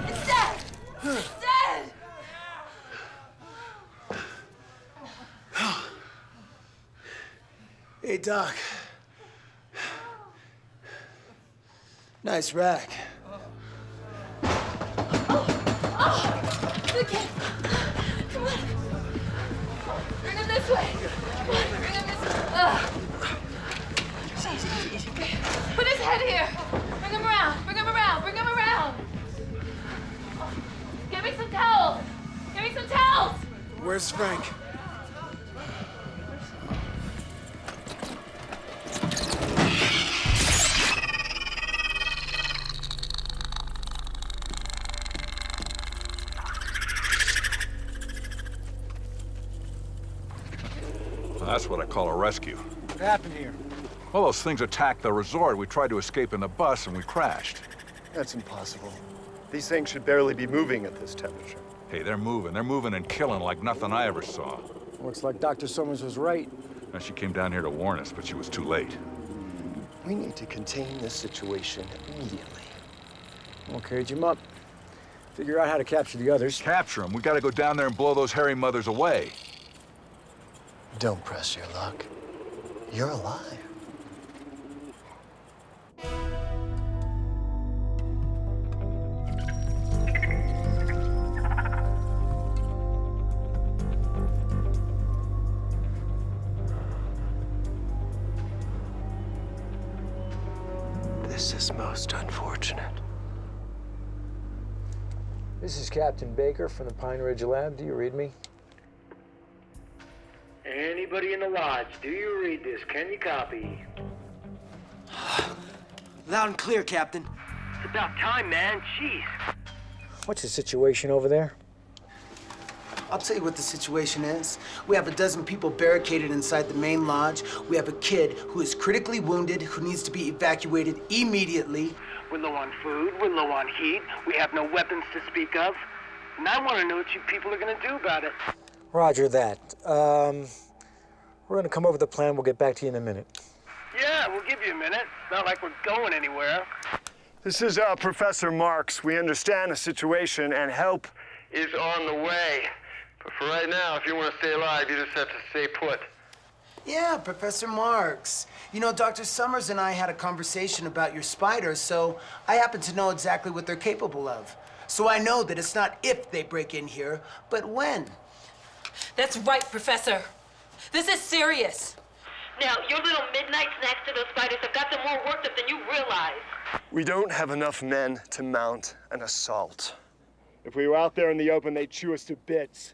It's dead! It's dead! Hey, Doc. Nice rack. The kid! Come on! Bring him this way! Come on, bring him this way! Put his head here! Bring him around! Bring him around! Bring him around! Give me some towels! Give me some towels! Where's Frank? That's what I call a rescue. What happened here? Well, those things attacked the resort. We tried to escape in the bus and we crashed. That's impossible. These things should barely be moving at this temperature. Hey, they're moving. They're moving and killing like nothing I ever saw. Looks like Dr. Sommers was right. Now, she came down here to warn us, but she was too late. We need to contain this situation immediately. Okay, Jim up. Figure out how to capture the others. Capture them? We gotta go down there and blow those hairy mothers away. Don't press your luck. You're alive. This is most unfortunate. This is Captain Baker from the Pine Ridge Lab. Do you read me? Anybody in the lodge, do you read this? Can you copy? Loud and clear, Captain. It's about time, man. Jeez. What's the situation over there? I'll tell you what the situation is. We have a dozen people barricaded inside the main lodge. We have a kid who is critically wounded, who needs to be evacuated immediately. We're low on food, we're low on heat, we have no weapons to speak of. And I want to know what you people are going to do about it. Roger that. We're gonna come over with the plan. We'll get back to you in a minute. Yeah, we'll give you a minute. It's not like we're going anywhere. This is Professor Marks. We understand the situation and help is on the way. But for right now, if you want to stay alive, you just have to stay put. Yeah, Professor Marks. You know, Dr. Sommers and I had a conversation about your spiders, so I happen to know exactly what they're capable of. So I know that it's not if they break in here, but when. That's right, Professor. This is serious. Now, your little midnight snacks to those spiders have got them more worked up than you realize. We don't have enough men to mount an assault. If we were out there in the open, they'd chew us to bits.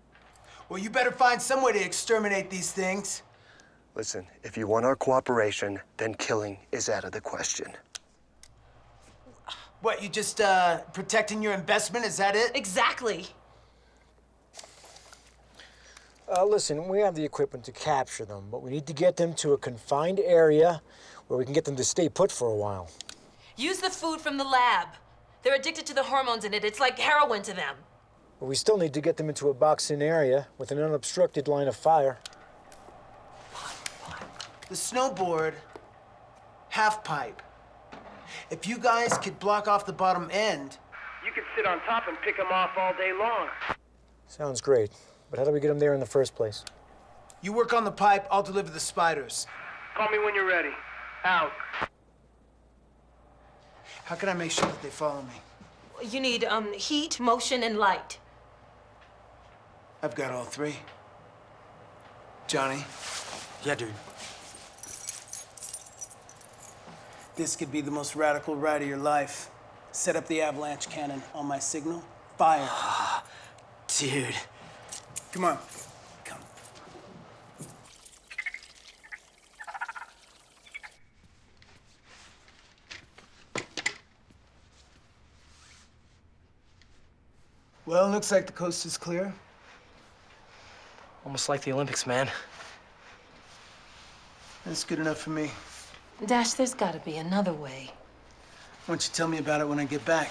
Well, you better find some way to exterminate these things. Listen, if you want our cooperation, then killing is out of the question. What, you just, protecting your investment? Is that it? Exactly. Listen, we have the equipment to capture them, but we need to get them to a confined area where we can get them to stay put for a while. Use the food from the lab. They're addicted to the hormones in it. It's like heroin to them. But we still need to get them into a boxed-in area with an unobstructed line of fire. The snowboard, half pipe. If you guys could block off the bottom end... You could sit on top and pick them off all day long. Sounds great. But how do we get them there in the first place? You work on the pipe, I'll deliver the spiders. Call me when you're ready. Out. How can I make sure that they follow me? You need heat, motion, and light. I've got all three. Johnny? Yeah, dude. This could be the most radical ride of your life. Set up the avalanche cannon on my signal. Fire. Dude. Come on. Come. Well, looks like the coast is clear. Almost like the Olympics, man. That's good enough for me. Dash, there's gotta be another way. Why don't you tell me about it when I get back?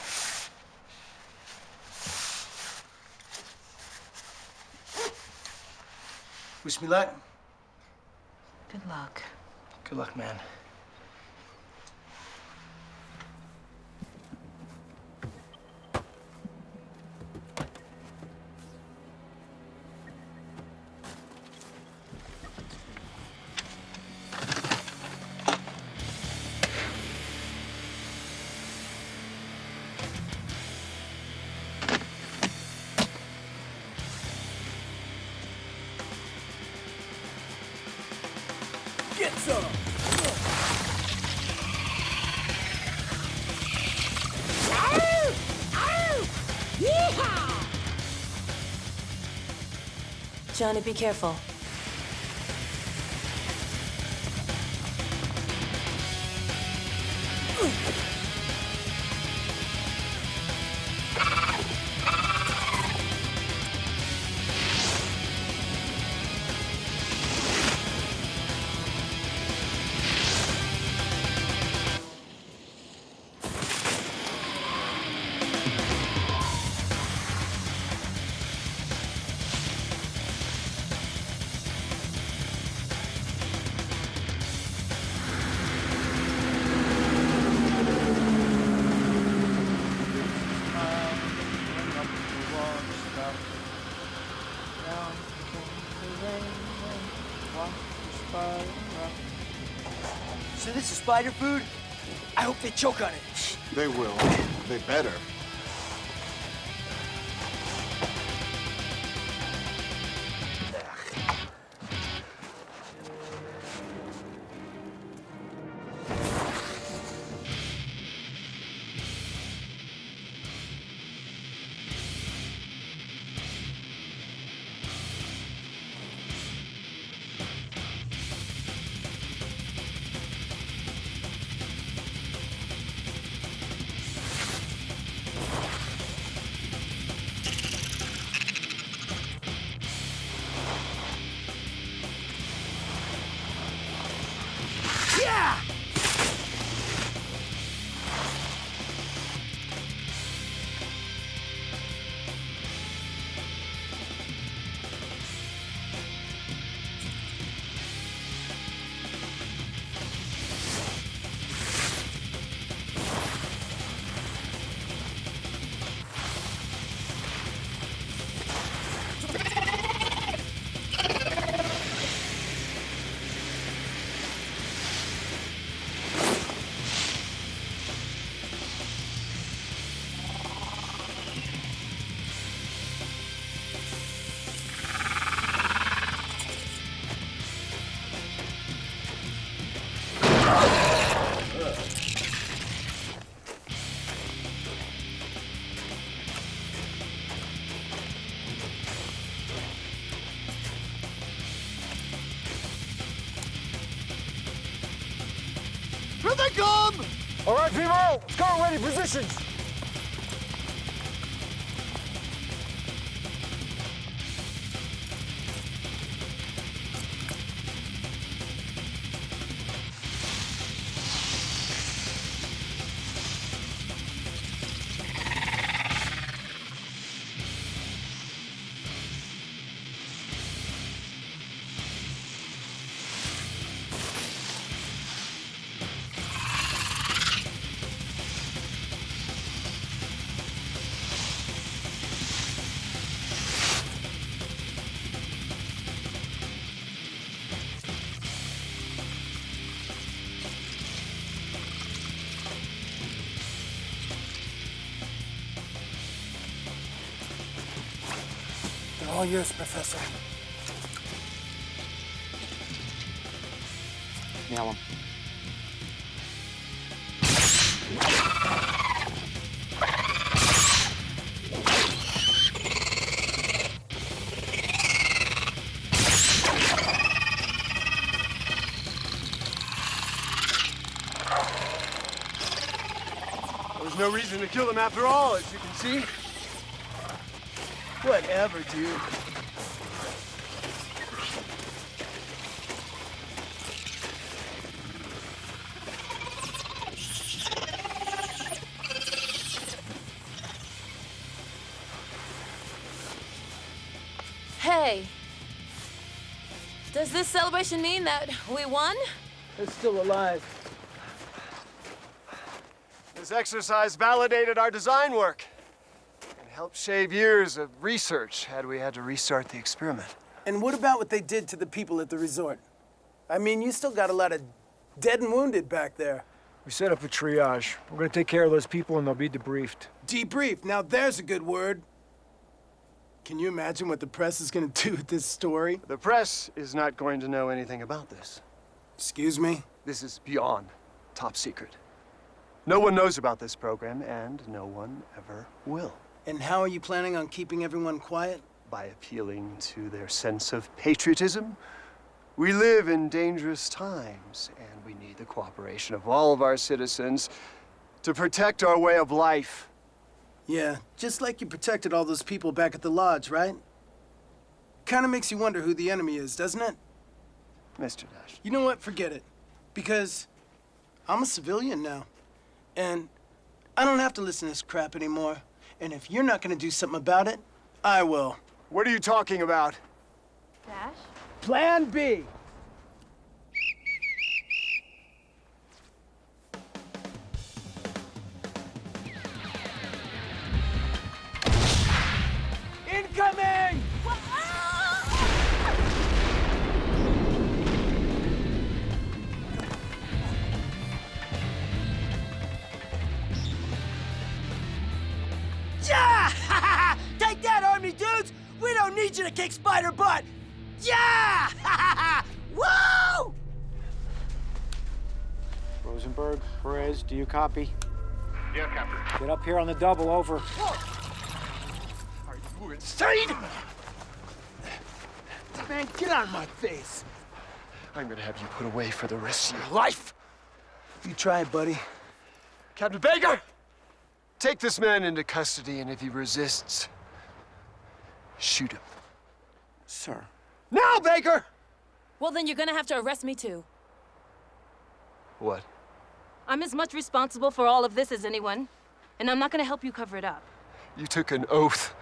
Wish me luck. Good luck. Good luck, man. Johnny, be careful. So this is spider food? I hope they choke on it. They will. They better. Here they come! All right, people, score ready, positions. All yours, Professor. Nail him. There's no reason to kill them after all, as you can see. Whatever, dude. Hey, does this celebration mean that we won? They're still alive. This exercise validated our design work and helped shave years of research had we had to restart the experiment. And what about what they did to the people at the resort? I mean, you still got a lot of dead and wounded back there. We set up a triage. We're gonna take care of those people and they'll be debriefed. Debrief, now there's a good word. Can you imagine what the press is gonna do with this story? The press is not going to know anything about this. Excuse me? This is beyond top secret. No one knows about this program, and no one ever will. And how are you planning on keeping everyone quiet? by appealing to their sense of patriotism. We live in dangerous times, and we need the cooperation of all of our citizens to protect our way of life. Yeah, just like you protected all those people back at the lodge, right? Kinda makes you wonder who the enemy is, doesn't it? Mr. Dash. You know what? Forget it. Because I'm a civilian now. And I don't have to listen to this crap anymore. And if you're not gonna do something about it, I will. What are you talking about? Dash? Plan B. Incoming! Yeah! Take that, Army dudes! We don't need you to kick spider butt! Yeah! Woo! Rosenberg, Perez, do you copy? Yeah, Captain. Get up here on the double, over. Are you insane? Man, get out of my face. I'm gonna have you put away for the rest of your life. You try it, buddy. Captain Baker! Take this man into custody, and if he resists, shoot him. Sir. Now, Baker! Well, then you're gonna have to arrest me too. What? I'm as much responsible for all of this as anyone, and I'm not gonna help you cover it up. You took an oath,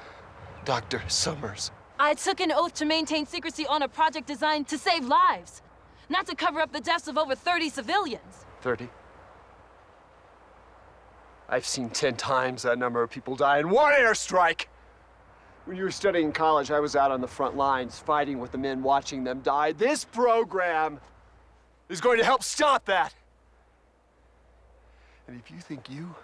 Dr. Sommers. I took an oath to maintain secrecy on a project designed to save lives, not to cover up the deaths of over 30 civilians. 30? I've seen 10 times that number of people die in one airstrike. When you were studying in college, I was out on the front lines fighting with the men watching them die. This program is going to help stop that. And if you think you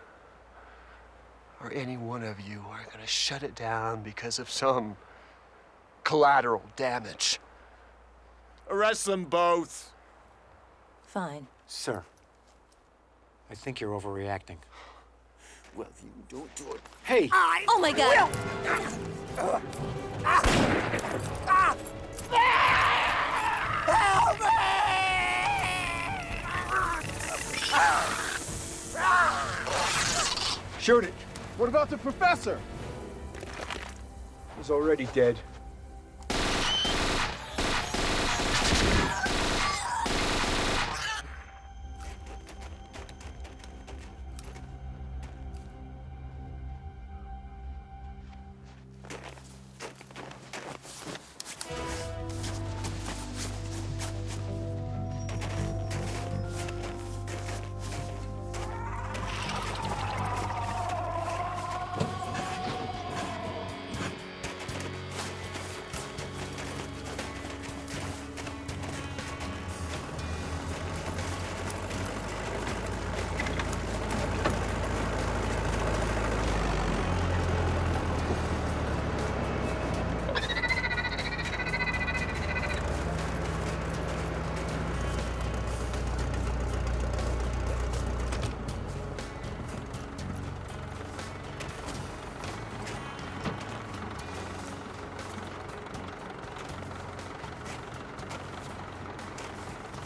or any one of you are going to shut it down because of some collateral damage, arrest them both. Fine. Sir, I think you're overreacting. Well, you don't do it. Hey! Oh my God! Help me! Shoot it. What about the professor? He's already dead.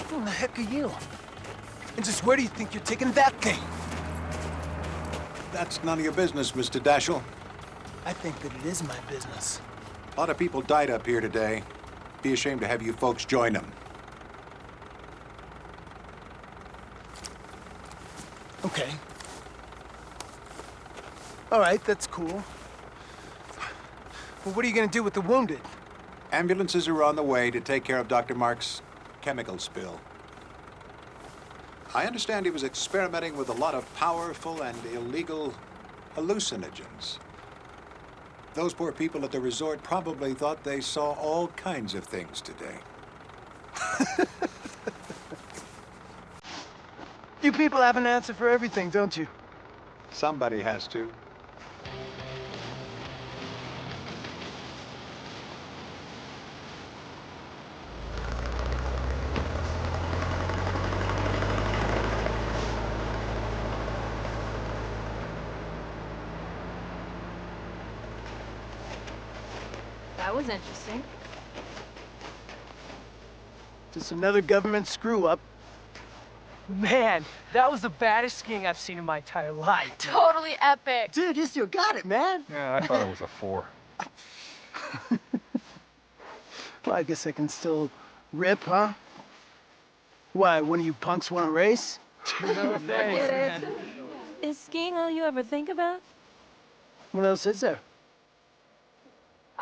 Who the heck are you? And just where do you think you're taking that thing? That's none of your business, Mr. Dashiell. I think that it is my business. A lot of people died up here today. Be ashamed to have you folks join them. Okay. All right, that's cool. Well, what are you gonna do with the wounded? Ambulances are on the way to take care of Dr. Marc's chemical spill. I understand he was experimenting with a lot of powerful and illegal hallucinogens. Those poor people at the resort probably thought they saw all kinds of things today. You people have an answer for everything, don't you? Somebody has to. That was interesting. Just another government screw-up. Man, that was the baddest skiing I've seen in my entire life. Totally epic. Dude, you still got it, man. Yeah, I thought it was a 4. Well, I guess I can still rip, huh? Why, one of you punks want to race? No, thanks. Is skiing all you ever think about? What else is there?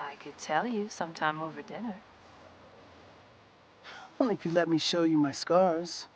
I could tell you sometime over dinner. Only if you let me show you my scars.